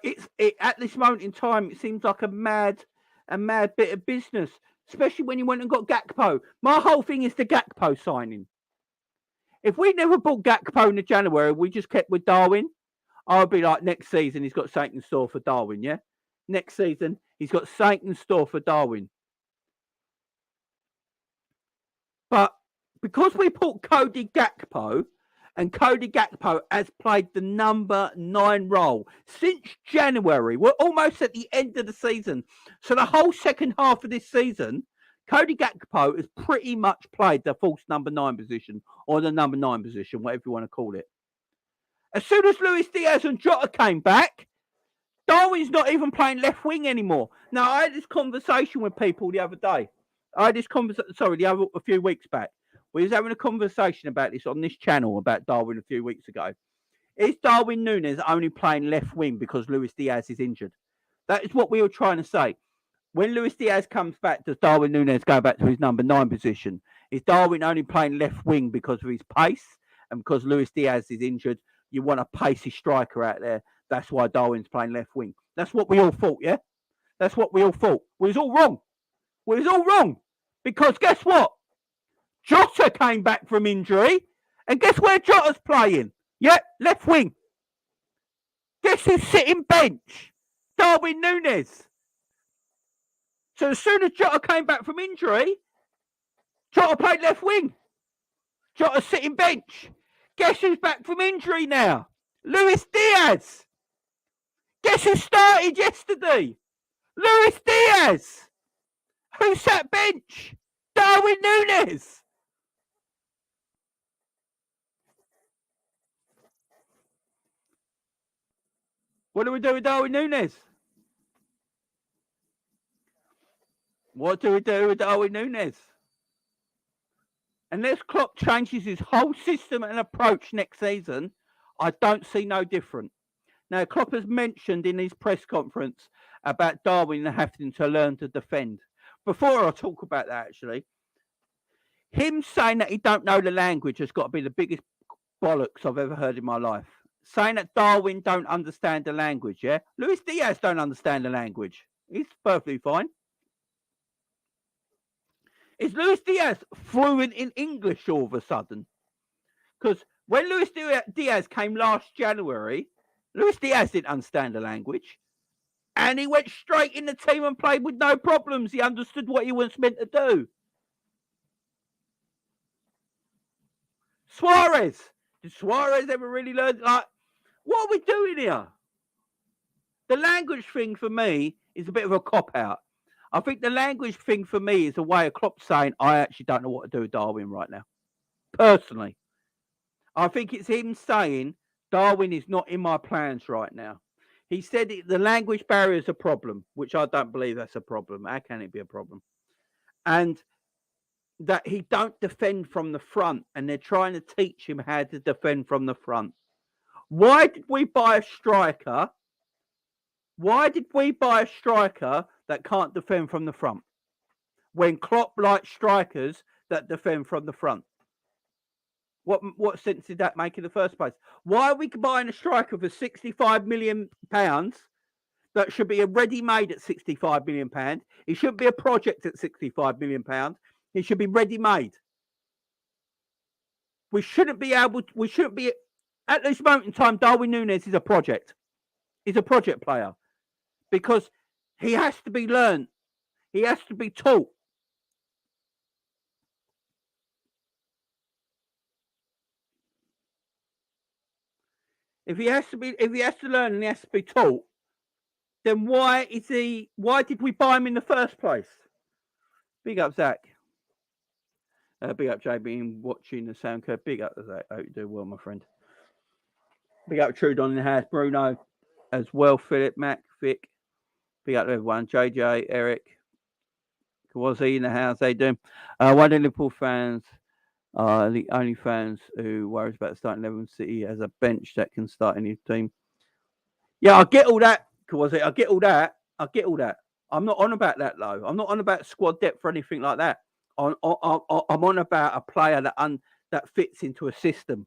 at this moment in time, it seems like a mad bit of business, especially when you went and got Gakpo. My whole thing is the Gakpo signing. If we never bought Gakpo in the January, we just kept with Darwin, I would be like, next season he's got something in store for Darwin, yeah? Next season he's got something in store for Darwin. But because we bought Cody Gakpo And Cody Gakpo has played the number 9 role since January. We're almost at the end of the season. So the whole second half of this season, Cody Gakpo has pretty much played the false number 9 position, or the number 9 position, whatever you want to call it. As soon as Luis Diaz and Jota came back, Darwin's not even playing left wing anymore. Now, I had this conversation with people the other day. A few weeks back. We was having a conversation about this on this channel about Darwin a few weeks ago. Is Darwin Nunez only playing left wing because Luis Diaz is injured? That is what we were trying to say. When Luis Diaz comes back, does Darwin Nunez go back to his number 9 position? Is Darwin only playing left wing because of his pace and because Luis Diaz is injured? You want a pacey striker out there. That's why Darwin's playing left wing. That's what we all thought, yeah? That's what we all thought. We was all wrong. We was all wrong. Because guess what? Jota came back from injury. And guess where Jota's playing? Yep, left wing. Guess who's sitting bench? Darwin Nunez. So as soon as Jota came back from injury, Jota played left wing. Jota's sitting bench. Guess who's back from injury now? Luis Diaz. Guess who started yesterday? Luis Diaz. Who sat bench? Darwin Nunez. What do we do with Darwin Nunez? What do we do with Darwin Nunez? Unless Klopp changes his whole system and approach next season, I don't see no different. Now, Klopp has mentioned in his press conference about Darwin having to learn to defend. Before I talk about that, actually, him saying that he don't know the language has got to be the biggest bollocks I've ever heard in my life. Saying that Darwin don't understand the language, yeah? Luis Diaz don't understand the language. He's perfectly fine. Is Luis Diaz fluent in English all of a sudden? Because when Luis Diaz came last January, Luis Diaz didn't understand the language. And he went straight in the team and played with no problems. He understood what he was meant to do. Suarez. Did Suarez ever really learn? Like, what are we doing here? The language thing for me is a bit of a cop-out. I think the language thing for me is a way of Klopp saying, I actually don't know what to do with Darwin right now. Personally. I think it's him saying, Darwin is not in my plans right now. He said the language barrier is a problem, which I don't believe that's a problem. How can it be a problem? And that he don't defend from the front, and they're trying to teach him how to defend from the front. Why did we buy a striker? Why did we buy a striker that can't defend from the front when Klopp likes strikers that defend from the front? What sense did that make in the first place? Why are we buying a striker for £65 million that should be a ready-made at £65 million? It shouldn't be a project at £65 million. It should be ready-made. We shouldn't be at this moment in time, Darwin Nunez is a project. He's a project player because he has to be learned. He has to be taught. If he has to learn and he has to be taught, then why did we buy him in the first place? Big up, Zach. Big up, JB, watching the sound curve. Big up, Zach. I hope you do well, my friend. Big up, Trudon in the house. Bruno as well. Philip, Mac, Vic. Big up to everyone. JJ, Eric. Was he in the house? How you doing? One of the Liverpool fans are the only fans who worries about starting 11. City as a bench that can start any team. Yeah, I get all that. I get all that. I'm not on about that, though. I'm not on about squad depth or anything like that. I'm on about a player that fits into a system.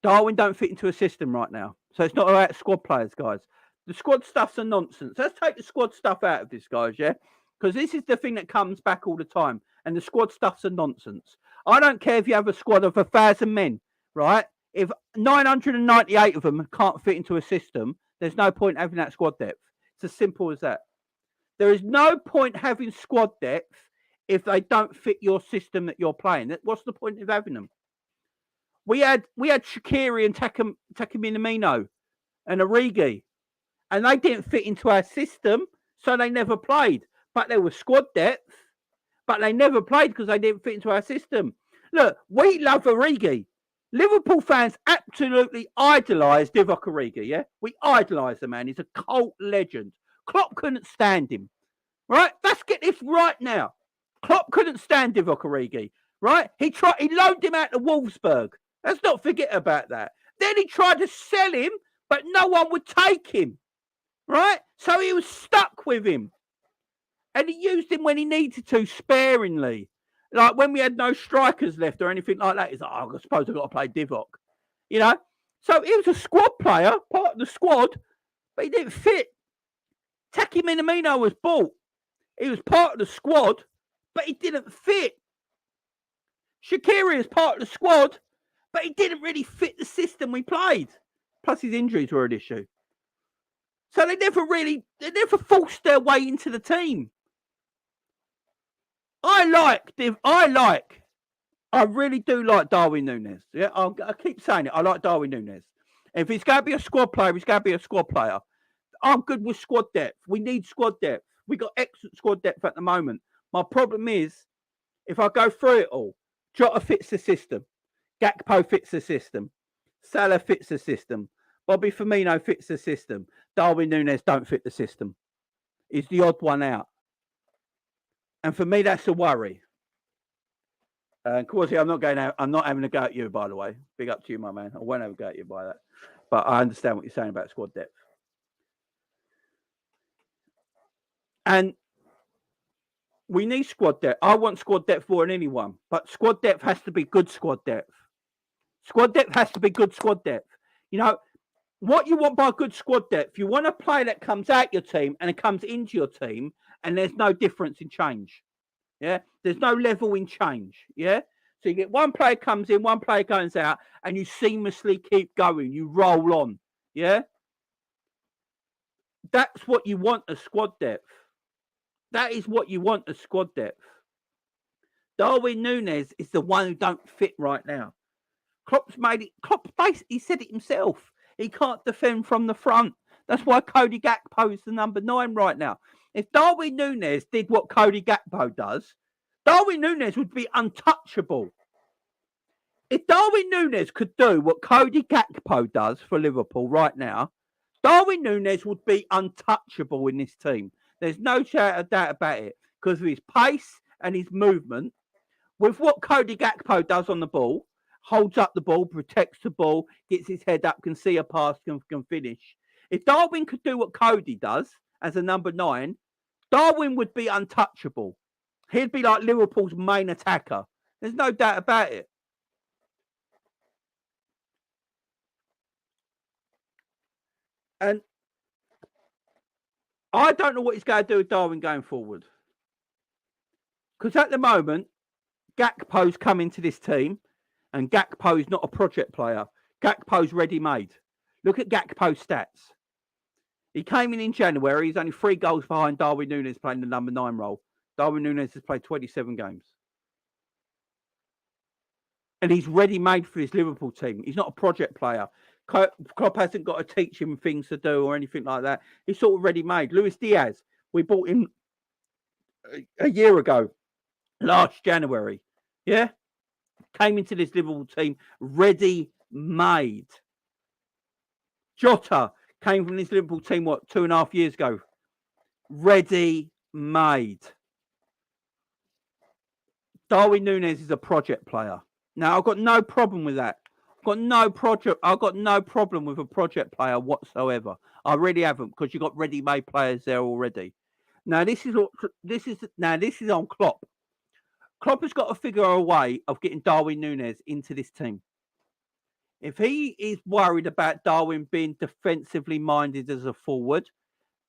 Darwin don't fit into a system right now. So it's not about squad players, guys. The squad stuff's a nonsense. Let's take the squad stuff out of this, guys, yeah? Because this is the thing that comes back all the time. And the squad stuff's a nonsense. I don't care if you have a squad of 1,000 men, right? If 998 of them can't fit into a system, there's no point having that squad depth. It's as simple as that. There is no point having squad depth if they don't fit your system that you're playing. What's the point of having them? We had Shaqiri and Minamino and Origi, and they didn't fit into our system, so they never played. But they were squad depth, but they never played because they didn't fit into our system. Look, we love Origi. Liverpool fans absolutely idolise Divock Origi, yeah? We idolise the man. He's a cult legend. Klopp couldn't stand him, right? Let's get this right now. Klopp couldn't stand Divock Origi, right? He loaned him out to Wolfsburg. Let's not forget about that. Then he tried to sell him, but no one would take him, right? So he was stuck with him. And he used him when he needed to, sparingly. Like when we had no strikers left or anything like that, he's like, oh, I suppose I've got to play Divock. You know? So he was a squad player, part of the squad, but he didn't fit. Taki Minamino was bought. He was part of the squad, but he didn't fit. Shaqiri is part of the squad, but he didn't really fit the system we played. Plus his injuries were an issue. So they never forced their way into the team. I really do like Darwin Nunez. Yeah, I keep saying it. I like Darwin Nunez. If he's going to be a squad player, he's going to be a squad player. I'm good with squad depth. We need squad depth. We got excellent squad depth at the moment. My problem is, if I go through it all, Jota fits the system. Gakpo fits the system. Salah fits the system. Bobby Firmino fits the system. Darwin Nunez don't fit the system. He's the odd one out. And for me, that's a worry. And Causey, I'm not having a go at you, by the way. Big up to you, my man. I won't have a go at you by that. But I understand what you're saying about squad depth. And we need squad depth. I want squad depth more than anyone. But squad depth has to be good squad depth. Squad depth has to be good squad depth. You know, what you want by good squad depth, you want a player that comes out your team and it comes into your team and there's no difference in change. Yeah, there's no level in change. Yeah, so you get one player comes in, one player goes out, and you seamlessly keep going. You roll on. Yeah, that's what you want as squad depth. That is what you want as squad depth. Darwin Nunez is the one who don't fit right now. Klopp's made it. Klopp basically said it himself. He can't defend from the front. That's why Cody Gakpo is the number 9 right now. If Darwin Nunez did what Cody Gakpo does, Darwin Nunez would be untouchable. If Darwin Nunez could do what Cody Gakpo does for Liverpool right now, Darwin Nunez would be untouchable in this team. There's no doubt about it because of his pace and his movement. With what Cody Gakpo does on the ball, holds up the ball, protects the ball, gets his head up, can see a pass, can finish. If Darwin could do what Cody does as a number 9, Darwin would be untouchable. He'd be like Liverpool's main attacker. There's no doubt about it. And I don't know what he's going to do with Darwin going forward. Because at the moment, Gakpo's come into this team, and Gakpo is not a project player. Gakpo's ready-made. Look at Gakpo's stats. He came in January. He's only 3 goals behind Darwin Nunez playing the number 9 role. Darwin Nunez has played 27 games. And he's ready-made for his Liverpool team. He's not a project player. Klopp hasn't got to teach him things to do or anything like that. He's sort of ready-made. Luis Diaz, we bought him a year ago, last January. Yeah? Came into this Liverpool team ready-made. Jota came from this Liverpool team, 2.5 years ago? Ready-made. Darwin Nunez is a project player. Now, I've got no problem with that. I've got no problem with a project player whatsoever. I really haven't, because you've got ready-made players there already. Now, this is on Klopp. Klopp has got to figure a way of getting Darwin Nunez into this team. If he is worried about Darwin being defensively minded as a forward,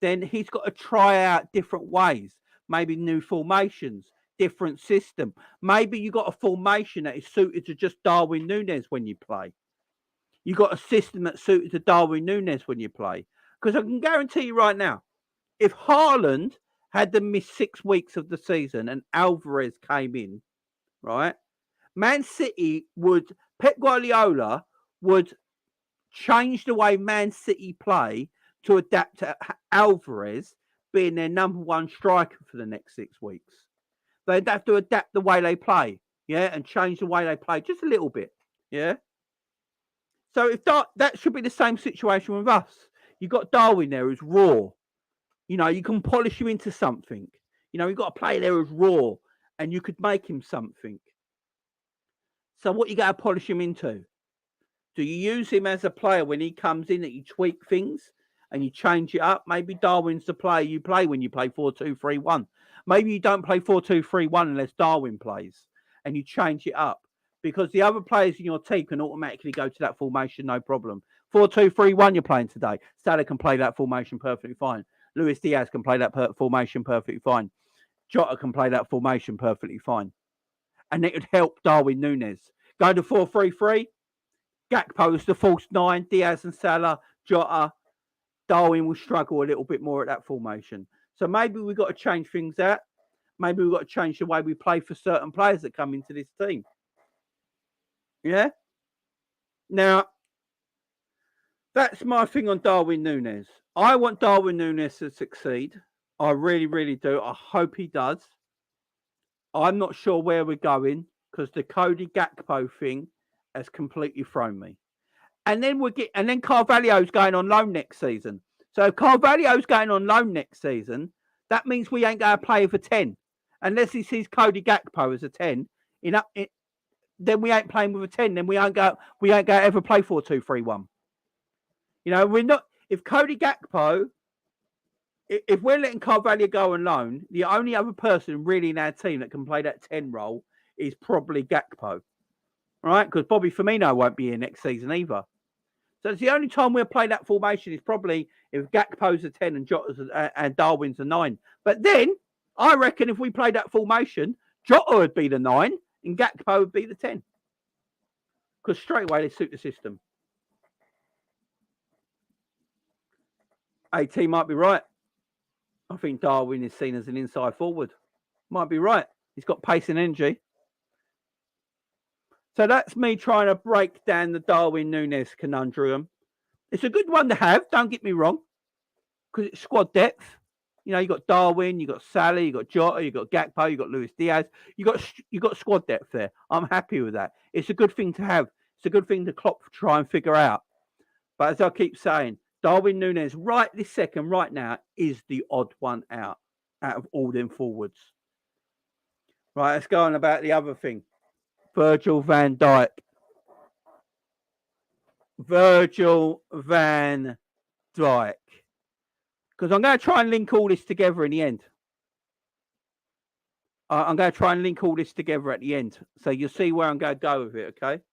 then he's got to try out different ways. Maybe new formations, different system. Maybe you got a formation that is suited to just Darwin Nunez when you play. You got a system that's suited to Darwin Nunez when you play. Because I can guarantee you right now, if Haaland had to miss 6 weeks of the season and Alvarez came in, right, Man City would Pep Guardiola would change the way Man City play to adapt to Alvarez being their number one striker for the next 6 weeks. They'd have to adapt the way they play, yeah, and change the way they play just a little bit, yeah. So if that should be the same situation with us. You've got Darwin there who's raw. You know, you can polish him into something. You know, you've got a player there who's raw, and you could make him something. So what you got to polish him into? Do you use him as a player when he comes in that you tweak things and you change it up? Maybe Darwin's the player you play when you play 4-2-3-1. Maybe you don't play 4-2-3-1 unless Darwin plays, and you change it up because the other players in your team can automatically go to that formation, no problem. 4-2-3-1 you're playing today. Salah can play that formation perfectly fine. Luis Diaz can play that formation perfectly fine. Jota can play that formation perfectly fine. And it would help Darwin Nunez. Go to 4-3-3. Gakpo is the false 9. Diaz and Salah, Jota. Darwin will struggle a little bit more at that formation. So maybe we've got to change things out. Maybe we've got to change the way we play for certain players that come into this team. Yeah? Now, that's my thing on Darwin Nunez. I want Darwin Nunez to succeed. I really, really do. I hope he does. I'm not sure where we're going because the Cody Gakpo thing has completely thrown me. And then Carvalho's going on loan next season. So if Carvalho's going on loan next season, that means we ain't going to play for 10. Unless he sees Cody Gakpo as a 10, then we ain't playing with a 10. Then we ain't going to ever play 4-2-3-1. You know, we're not. If Cody Gakpo, if we're letting Carvalho go on loan, the only other person really in our team that can play that 10 role is probably Gakpo, right? Because Bobby Firmino won't be here next season either. So it's the only time we'll play that formation is probably if Gakpo's a 10 and Jota's and Darwin's a 9. But then I reckon if we played that formation, Jota would be the 9 and Gakpo would be the 10. Because straight away they suit the system. AT might be right. I think Darwin is seen as an inside forward. Might be right. He's got pace and energy. So that's me trying to break down the Darwin Nunez conundrum. It's a good one to have, don't get me wrong, because it's squad depth. You know, you got Darwin, you got Salah, you got Jota, you got Gakpo, you got Luis Diaz. You got squad depth there. I'm happy with that. It's a good thing to have. It's a good thing to Klopp try and figure out. But as I keep saying, Darwin Nunez right this second, right now, is the odd one out of all them forwards. Right, let's go on about the other thing. Virgil van Dijk. Virgil van Dijk. Because I'm going to try and link all this together in the end. I'm going to try and link all this together at the end. So you'll see where I'm going to go with it, okay?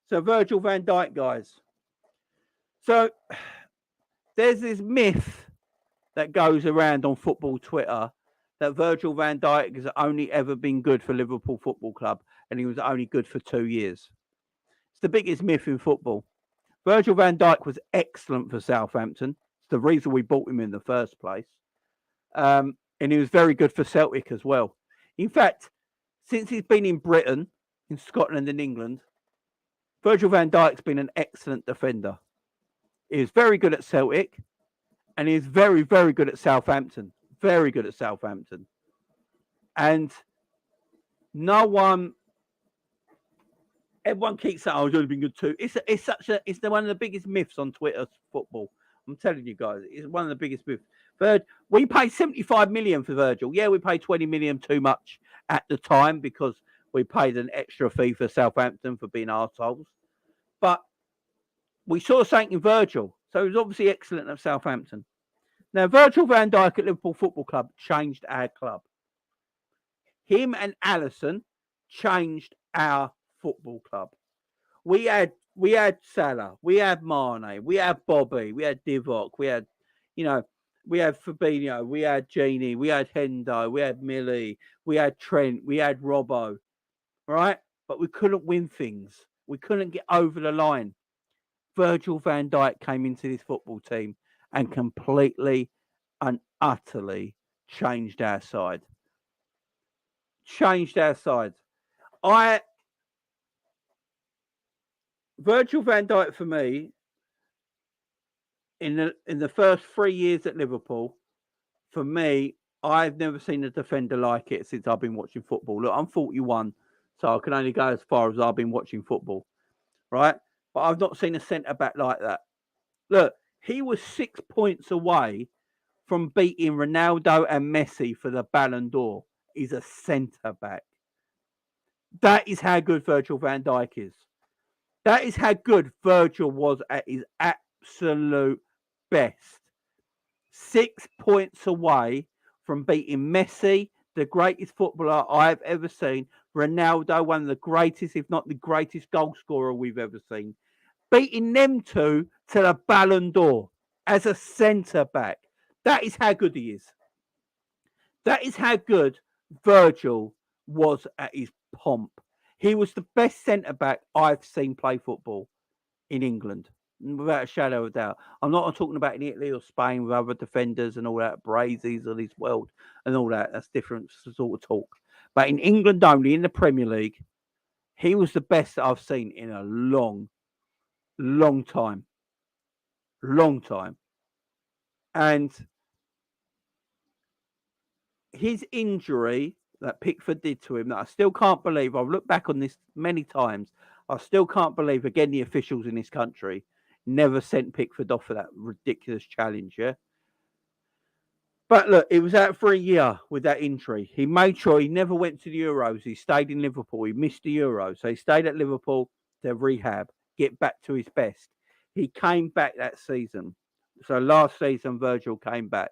So Virgil van Dijk, guys. So there's this myth that goes around on football Twitter that Virgil van Dijk has only ever been good for Liverpool Football Club and he was only good for 2 years. It's the biggest myth in football. Virgil van Dijk was excellent for Southampton. It's the reason we bought him in the first place. And he was very good for Celtic as well. In fact, since he's been in Britain, in Scotland and England, Virgil van Dijk's been an excellent defender. He was very good at Celtic and he's very, very good at Southampton. Very good at Southampton. And everyone keeps saying, oh, he's only been good too. It's one of the biggest myths on Twitter football. I'm telling you guys, it's one of the biggest myths. We paid 75 million for Virgil. Yeah, we paid 20 million too much at the time because we paid an extra fee for Southampton for being arseholes. But we saw something in Virgil. So he was obviously excellent at Southampton. Now, Virgil van Dijk at Liverpool Football Club changed our club. Him and Alisson changed our football club. We had Salah, we had Mane, we had Bobby, we had Divock, we had Fabinho, we had Genie, we had Hendo, we had Millie, we had Trent, we had Robbo, right? But we couldn't win things. We couldn't get over the line. Virgil van Dijk came into this football team and completely and utterly changed our side. Changed our side. Virgil van Dijk for me in the first 3 years at Liverpool, for me, I've never seen a defender like it since I've been watching football. Look, I'm 41, so I can only go as far as I've been watching football, right? But I've not seen a centre back like that. Look, he was 6 points away from beating Ronaldo and Messi for the Ballon d'Or. He's a centre back. That is how good Virgil van Dijk is. That is how good Virgil was at his absolute best. 6 points away from beating Messi, the greatest footballer I've ever seen, Ronaldo, one of the greatest, if not the greatest goal scorer we've ever seen, beating them two to the Ballon d'Or as a centre back. That is how good he is. That is how good Virgil was at his pomp. He was the best centre back I've seen play football in England, without a shadow of a doubt. I'm not talking about in Italy or Spain with other defenders and all that, Brazies of this world and all that. That's different sort of talk. But in England only, in the Premier League, he was the best that I've seen in a long time. Long time. And his injury that Pickford did to him, that I still can't believe, I've looked back on this many times, I still can't believe, again, the officials in this country never sent Pickford off for that ridiculous challenge, yeah? But look, it was out for a year with that injury. He made sure he never went to the Euros. He stayed in Liverpool. He missed the Euros. So he stayed at Liverpool to rehab, get back to his best. He came back that season. So last season, Virgil came back.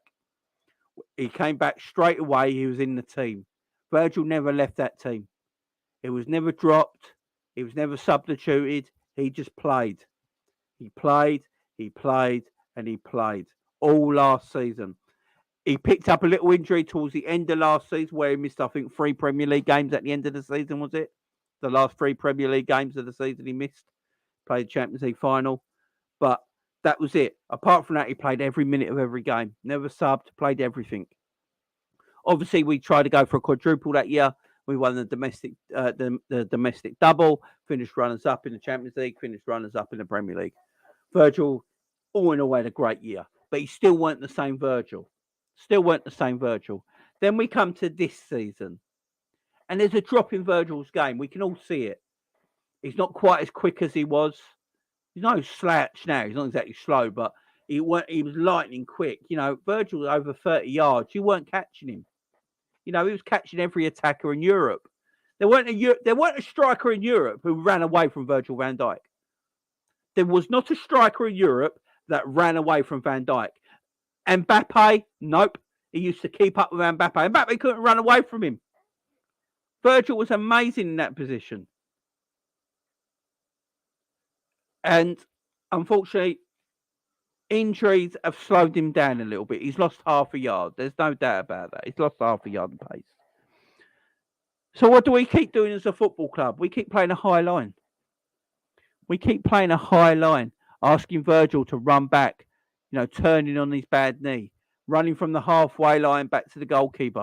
He came back straight away. He was in the team. Virgil never left that team. He was never dropped. He was never substituted. He just played. He played, and he played all last season. He picked up a little injury towards the end of last season where he missed, I think, 3 Premier League games at the end of the season, was it? The last 3 Premier League games of the season he missed. Played the Champions League final. But that was it. Apart from that, he played every minute of every game. Never subbed, played everything. Obviously, we tried to go for a quadruple that year. We won the domestic double, finished runners-up in the Champions League, finished runners-up in the Premier League. Virgil, all in all, had a great year. But he still weren't the same Virgil. Then we come to this season. And there's a drop in Virgil's game. We can all see it. He's not quite as quick as he was. He's no slouch now. He's not exactly slow, but he was lightning quick. You know, Virgil was over 30 yards. You weren't catching him. You know, he was catching every attacker in Europe. There weren't a striker in Europe who ran away from Virgil van Dijk. There was not a striker in Europe that ran away from Van Dijk. Mbappe, nope. He used to keep up with Mbappe. Mbappe couldn't run away from him. Virgil was amazing in that position. And unfortunately, injuries have slowed him down a little bit. He's lost half a yard. There's no doubt about that. He's lost half a yard in pace. So what do we keep doing as a football club? We keep playing a high line. Asking Virgil to run back, you know, turning on his bad knee, running from the halfway line back to the goalkeeper,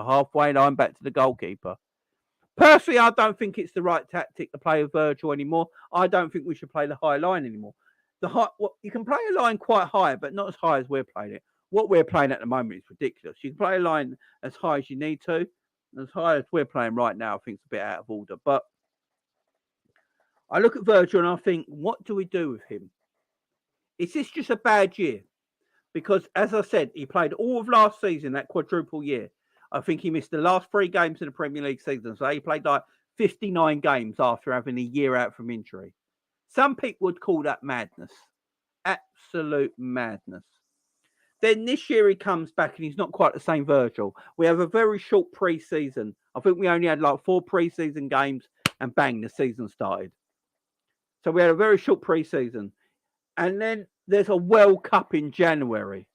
Personally, I don't think it's the right tactic to play with Virgil anymore. I don't think we should play the high line anymore. You can play a line quite high, but not as high as we're playing it. What we're playing at the moment is ridiculous. You can play a line as high as you need to. As high as we're playing right now, I think it's a bit out of order. But I look at Virgil and I think, what do we do with him? Is this just a bad year? Because, as I said, he played all of last season, that quadruple year. I think he missed the last 3 games of the Premier League season. So he played like 59 games after having a year out from injury. Some people would call that madness. Absolute madness. Then this year he comes back and he's not quite the same Virgil. We have a very short pre-season. I think we only had like 4 pre-season games and bang, the season started. So we had a very short pre-season. And then there's a World Cup in January.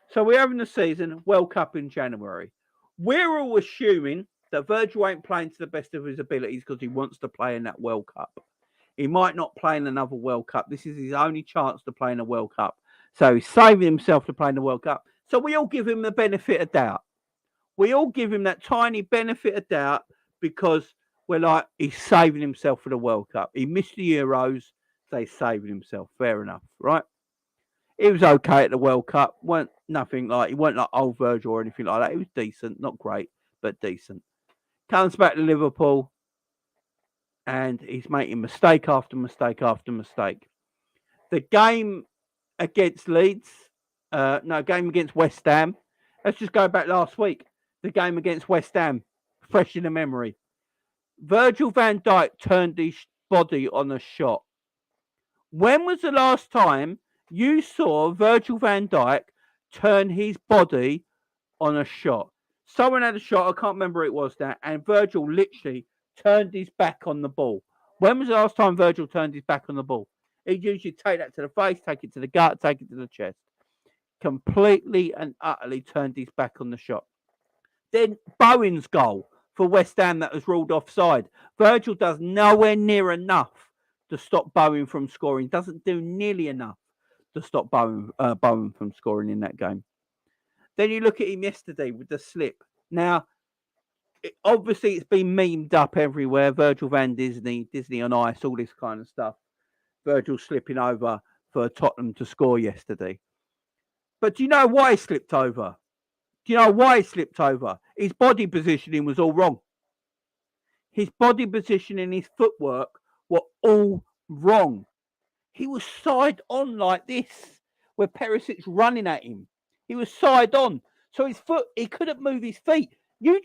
So we're having the season, World Cup in January. We're all assuming that Virgil ain't playing to the best of his abilities because he wants to play in that World Cup. He might not play in another World Cup. This is his only chance to play in a World Cup. So he's saving himself to play in the World Cup. So we all give him the benefit of doubt. We all give him that tiny benefit of doubt because we're like, he's saving himself for the World Cup. He missed the Euros say saving himself. Fair enough, right? He was okay at the World Cup. He weren't like old Virgil or anything like that. He was decent, not great, but decent. Comes back to Liverpool, and he's making mistake after mistake after mistake. The game against Leeds, game against West Ham. Let's just go back last week. The game against West Ham, fresh in the memory. Virgil van Dijk turned his body on a shot. When was the last time you saw Virgil van Dijk turn his body on a shot? Someone had a shot, I can't remember who it was now, and Virgil literally turned his back on the ball. When was the last time Virgil turned his back on the ball? He'd usually take that to the face, take it to the gut, take it to the chest. Completely and utterly turned his back on the shot. Then Bowen's goal for West Ham that was ruled offside. Virgil does nowhere near enough to stop Bowen from scoring. Doesn't do nearly enough to stop Bowen from scoring in that game. Then you look at him yesterday with the slip. Now, obviously it's been memed up everywhere. Virgil van Disney on Ice, all this kind of stuff. Virgil slipping over for Tottenham to score yesterday. But do you know why he slipped over? Do you know why he slipped over? His body positioning was all wrong. His body positioning, his footwork were all wrong. He was side on like this, where Perisic's running at him. He was side on. So his foot, he couldn't move his feet. You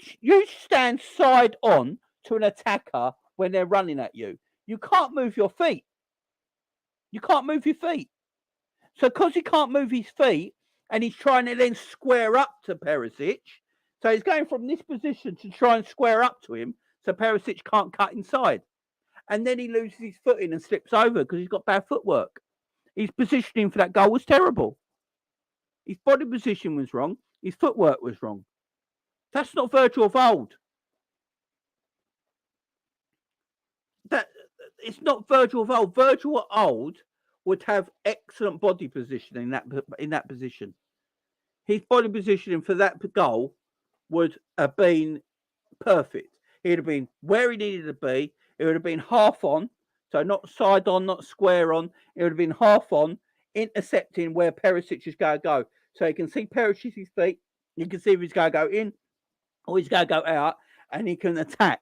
stand side on to an attacker when they're running at you. You can't move your feet. You can't move your feet. So because he can't move his feet, and he's trying to then square up to Perisic, so he's going from this position to try and square up to him, so Perisic can't cut inside. And then he loses his footing and slips over because he's got bad footwork. His positioning for that goal was terrible. His body position was wrong. His footwork was wrong. That's not Virgil of old. It's not Virgil of old. Virgil of old would have excellent body positioning in that position. His body positioning for that goal would have been perfect. He'd have been where he needed to be. It would have been half on, so not side on, not square on. It would have been half on, intercepting where Perisic is going to go. So you can see Perisic's feet. You can see if he's going to go in or he's going to go out, and he can attack.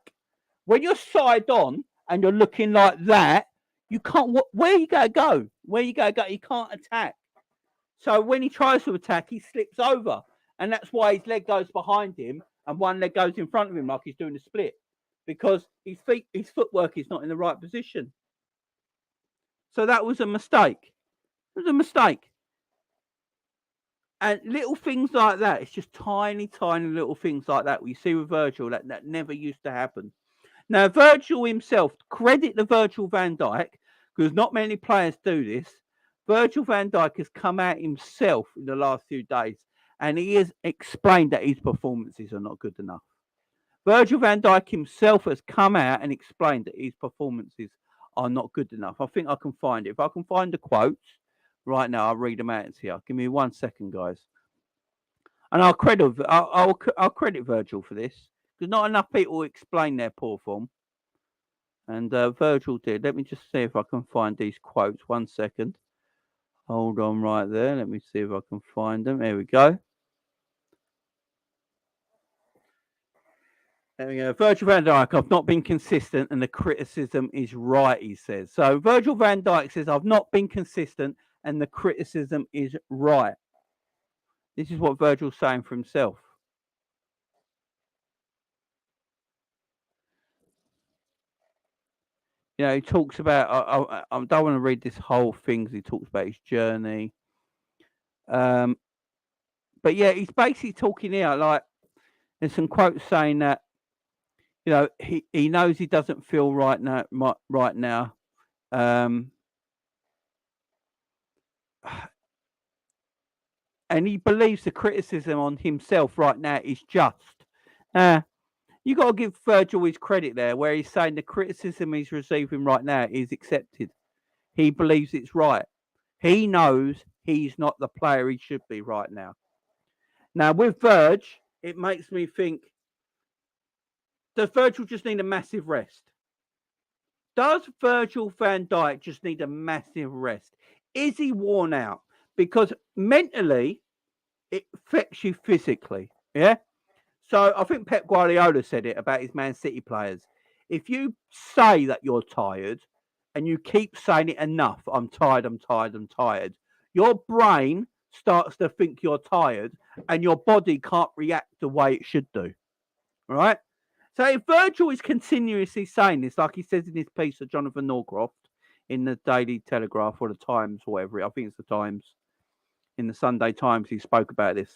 When you're side on and you're looking like that, you can't. Where you going to go? Where you going to go? You can't attack. So when he tries to attack, he slips over, and that's why his leg goes behind him and one leg goes in front of him like he's doing a split, because his footwork is not in the right position. So that was a mistake. It was a mistake. And little things like that, it's just tiny, tiny little things like that we see with Virgil that never used to happen. Now, Virgil himself, credit to Virgil van Dijk, because not many players do this. Virgil van Dijk has come out himself in the last few days, and he has explained that his performances are not good enough. Virgil van Dijk himself has come out and explained that his performances are not good enough. I think I can find it. If I can find the quotes right now, I'll read them out here. Give me 1 second, guys. And I'll credit Virgil for this, because not enough people explain their poor form. And Virgil did. Let me just see if I can find these quotes. 1 second. Hold on right there. Let me see if I can find them. There we go. There we go. Virgil van Dijk, I've not been consistent and the criticism is right, he says. So Virgil van Dijk says, I've not been consistent and the criticism is right. This is what Virgil's saying for himself. You know, he talks about, I don't want to read this whole thing because he talks about his journey. But yeah, he's basically talking here, like, there's some quotes saying that, you know, he knows he doesn't feel right now. And he believes the criticism on himself right now is just. You got to give Virgil his credit there, where he's saying the criticism he's receiving right now is accepted. He believes it's right. He knows he's not the player he should be right now. Now, with Virg, it makes me think, does Virgil just need a massive rest? Does Virgil van Dijk just need a massive rest? Is he worn out? Because mentally, it affects you physically. Yeah. So I think Pep Guardiola said it about his Man City players. If you say that you're tired and you keep saying it enough, I'm tired, I'm tired, I'm tired, your brain starts to think you're tired and your body can't react the way it should do. Right? So if Virgil is continuously saying this, like he says in his piece of Jonathan Norcroft in the Daily Telegraph or the Times, or whatever, I think it's the Times, in the Sunday Times, he spoke about this.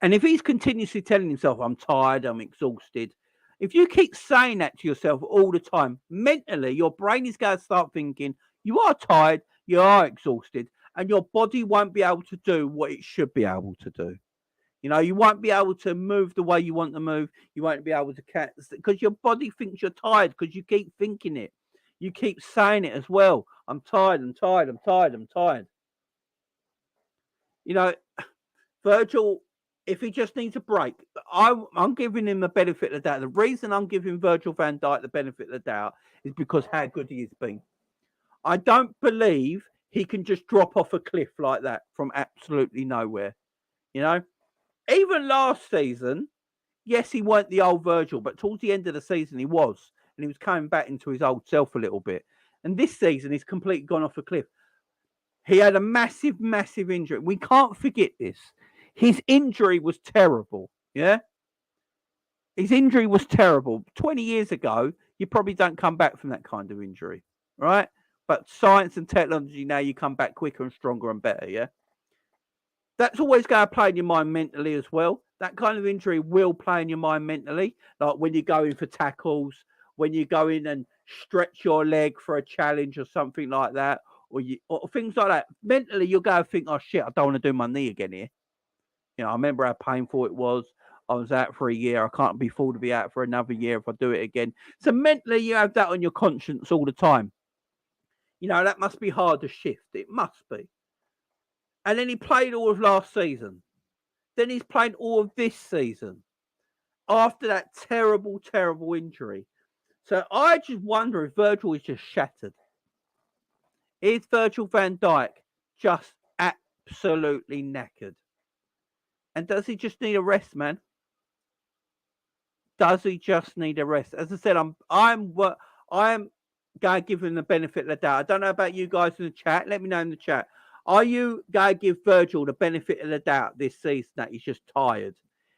And if he's continuously telling himself, I'm tired, I'm exhausted, if you keep saying that to yourself all the time, mentally, your brain is going to start thinking, you are tired, you are exhausted, and your body won't be able to do what it should be able to do. You know, you won't be able to move the way you want to move. You won't be able to catch, because your body thinks you're tired because you keep thinking it. You keep saying it as well. I'm tired, I'm tired, I'm tired, I'm tired. You know, Virgil, if he just needs a break, I'm giving him the benefit of the doubt. The reason I'm giving Virgil van Dijk the benefit of the doubt is because how good he has been. I don't believe he can just drop off a cliff like that from absolutely nowhere. You know, even last season, yes, he weren't the old Virgil, but towards the end of the season, he was. And he was coming back into his old self a little bit. And this season, he's completely gone off a cliff. He had a massive, massive injury. We can't forget this. His injury was terrible. Yeah. His injury was terrible. 20 years ago, you probably don't come back from that kind of injury. Right. But science and technology, now you come back quicker and stronger and better. Yeah. That's always going to play in your mind mentally as well. That kind of injury will play in your mind mentally. Like when you go in for tackles, when you go in and stretch your leg for a challenge or something like that, or things like that. Mentally, you'll go and think, oh shit, I don't want to do my knee again here. You know, I remember how painful it was. I was out for a year. I can't be fooled to be out for another year if I do it again. So mentally, you have that on your conscience all the time. You know, that must be hard to shift. It must be. And then he played all of last season. Then he's played all of this season after that terrible, terrible injury. So I just wonder if Virgil is just shattered. Is Virgil van Dijk just absolutely knackered? And does he just need a rest, man? Does he just need a rest? As I said, I'm going to give him the benefit of the doubt. I don't know about you guys in the chat. Let me know in the chat. Are you going to give Virgil the benefit of the doubt this season that he's just tired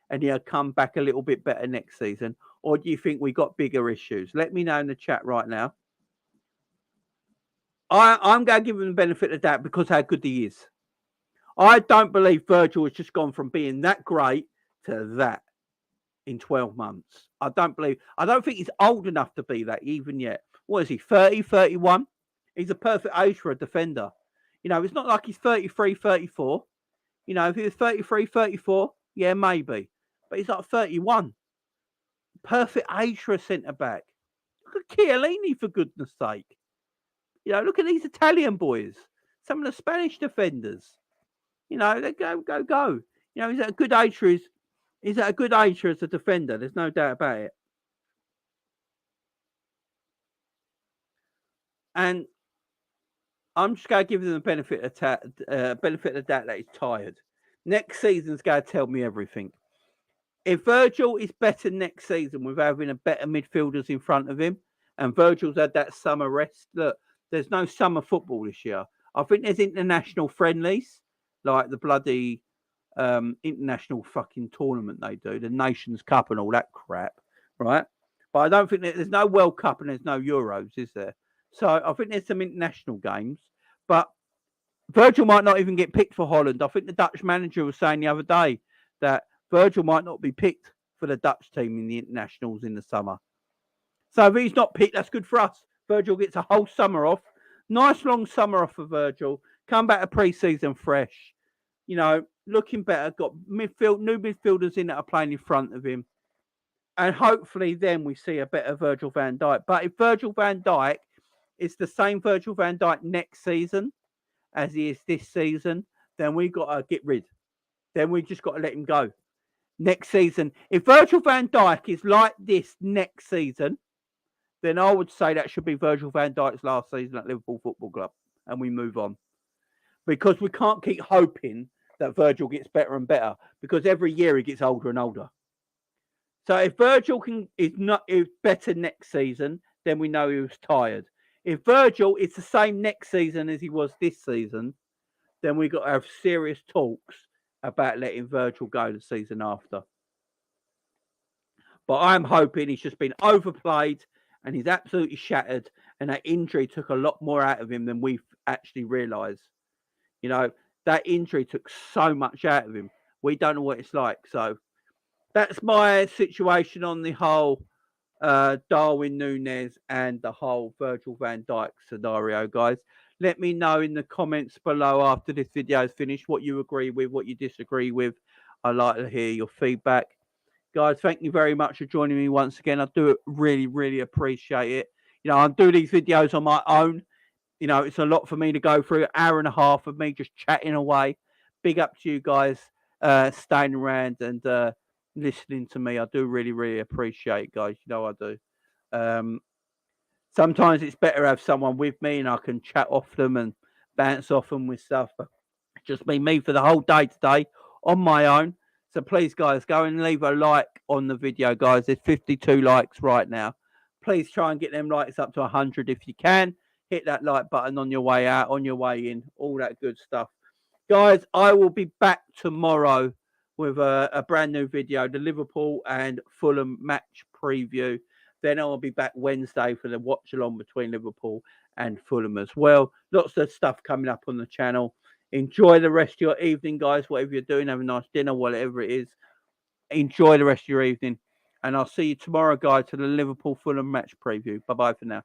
and he'll come back a little bit better next season? Or do you think we got bigger issues? Let me know in the chat right now. I'm going to give him the benefit of the doubt because how good he is. I don't believe Virgil has just gone from being that great to that in 12 months. I don't think he's old enough to be that even yet. What is he, 30, 31? He's a perfect age for a defender. You know, it's not like he's 33, 34. You know, if he was 33, 34, yeah, maybe. But he's like 31. Perfect age for a centre-back. Look at Chiellini, for goodness sake. You know, look at these Italian boys. Some of the Spanish defenders. You know, they go. You know, he's at a good age for he's at a good age as a defender. There's no doubt about it. And I'm just going to give him the benefit of the doubt that he's tired. Next season's going to tell me everything. If Virgil is better next season with having a better midfielders in front of him, and Virgil's had that summer rest, look, there's no summer football this year. I think there's international friendlies, like the bloody international fucking tournament they do, the Nations Cup and all that crap, right? But I don't think there's no World Cup and there's no Euros, is there? So I think there's some international games, but Virgil might not even get picked for Holland. I think the Dutch manager was saying the other day that Virgil might not be picked for the Dutch team in the internationals in the summer. So if he's not picked, that's good for us. Virgil gets a whole summer off. Nice long summer off for Virgil. Come back to pre-season fresh. You know, looking better. Got new midfielders in that are playing in front of him. And hopefully then we see a better Virgil van Dijk. But if Virgil van Dijk is the same Virgil van Dijk next season as he is this season, then we got to get rid. Then we just got to let him go. Next season, if Virgil van Dijk is like this next season, then I would say that should be Virgil van Dijk's last season at Liverpool Football Club, and we move on. Because we can't keep hoping that Virgil gets better and better, because every year he gets older and older. So if Virgil is better next season, then we know he was tired. If Virgil is the same next season as he was this season, then we've got to have serious talks about letting Virgil go the season after. But I'm hoping he's just been overplayed and he's absolutely shattered, and that injury took a lot more out of him than we've actually realised. You know, that injury took so much out of him. We don't know what it's like. So that's my situation on the whole Darwin Nunez and the whole Virgil van Dijk scenario, guys. Let me know in the comments below after this video is finished what you agree with, what you disagree with. I'd like to hear your feedback. Guys, thank you very much for joining me once again. I do really, really appreciate it. You know, I do these videos on my own. You know, it's a lot for me to go through. An hour and a half of me just chatting away. Big up to you guys staying around and listening to me. I do really, really appreciate it, guys. You know I do. Sometimes it's better to have someone with me and I can chat off them and bounce off them with stuff. But it's just been me for the whole day today on my own. So please, guys, go and leave a like on the video, guys. There's 52 likes right now. Please try and get them likes up to 100 if you can. Hit that like button on your way out, on your way in, all that good stuff. Guys, I will be back tomorrow with a brand new video, the Liverpool and Fulham match preview. Then I'll be back Wednesday for the watch along between Liverpool and Fulham as well. Lots of stuff coming up on the channel. Enjoy the rest of your evening, guys. Whatever you're doing, have a nice dinner, whatever it is. Enjoy the rest of your evening. And I'll see you tomorrow, guys, to the Liverpool Fulham match preview. Bye-bye for now.